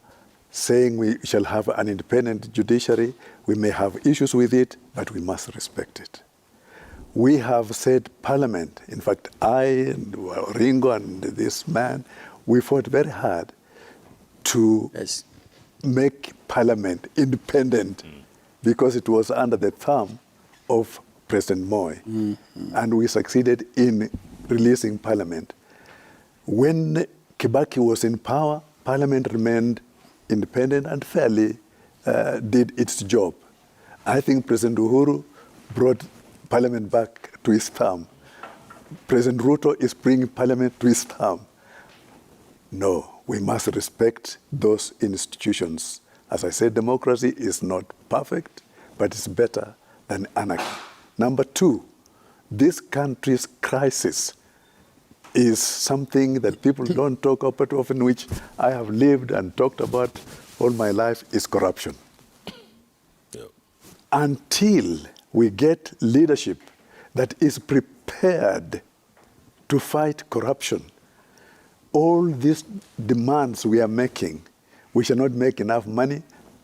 saying we shall have an independent judiciary. We may have issues with it, but we must respect it. We have said parliament. In fact, I and Ringo and this man, we fought very hard to make parliament independent because it was under the thumb of President Moi. And we succeeded in releasing parliament. When Kibaki was in power, parliament remained independent and fairly did its job. I think President Uhuru brought parliament back to his thumb. President Ruto is bringing parliament to his thumb. No, we must respect those institutions. As I said, democracy is not perfect, but it's better than anarchy. Number two, this country's crisis is something that people don't talk about often, which I have lived and talked about all my life, is corruption. Yep. Until we get leadership that is prepared to fight corruption, all these demands we are making, we shall not make enough money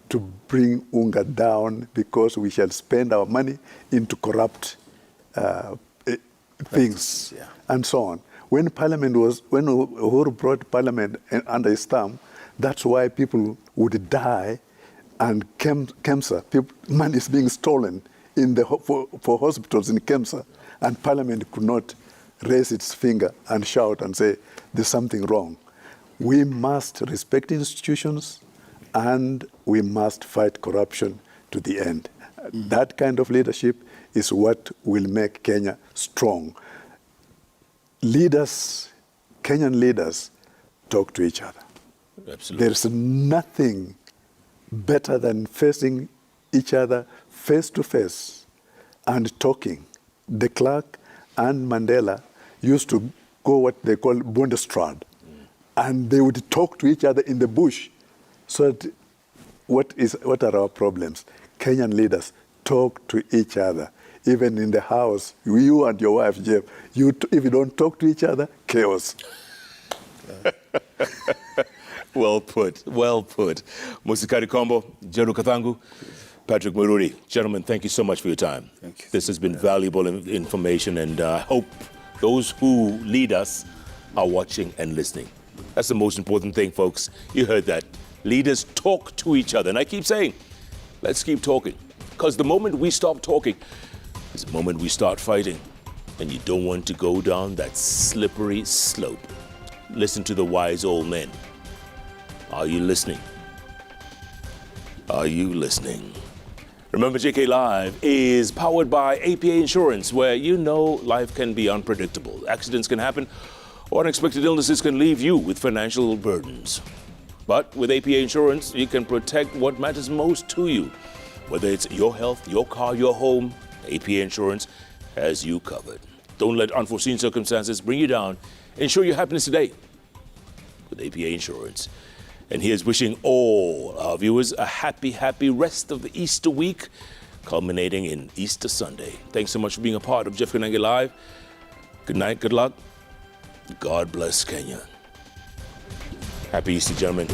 to bring UNGA down because we shall spend our money into corrupt things, and so on. When Uhuru brought parliament under his thumb, that's why people would die, and KEMSA, money is being stolen for hospitals in KEMSA, and parliament could not raise its finger and shout and say, there's something wrong. We must respect institutions, and we must fight corruption to the end. That kind of leadership is what will make Kenya strong. Leaders, Kenyan leaders, talk to each other. Absolutely. There's nothing better than facing each other face to face and talking. De Klerk and Mandela used to go what they call Bundesstraat, and they would talk to each other in the bush. So that what are our problems? Kenyan leaders talk to each other. Even in the house, you and your wife, Jeff, if you don't talk to each other, chaos. Well put, well put. Musikari Kombo, Jeru Kathangu, Patrick Mururi. Gentlemen, thank you so much for your time. Thank you. This has been valuable information, and I hope those who lead us are watching and listening. That's the most important thing, folks. You heard that. Leaders talk to each other. And I keep saying, let's keep talking. Because the moment we stop talking is the moment we start fighting. And you don't want to go down that slippery slope. Listen to the wise old men. Are you listening? Are you listening? Remember, JKLive is powered by APA Insurance, where you know life can be unpredictable. Accidents can happen, or unexpected illnesses can leave you with financial burdens. But with APA Insurance, you can protect what matters most to you. Whether it's your health, your car, your home, APA Insurance has you covered. Don't let unforeseen circumstances bring you down. Ensure your happiness today with APA Insurance. And here's wishing all our viewers a happy rest of the Easter week, culminating in Easter Sunday. Thanks so much for being a part of Jeff Koinange Live. Good night, good luck. God bless Kenya. Happy Easter, gentlemen.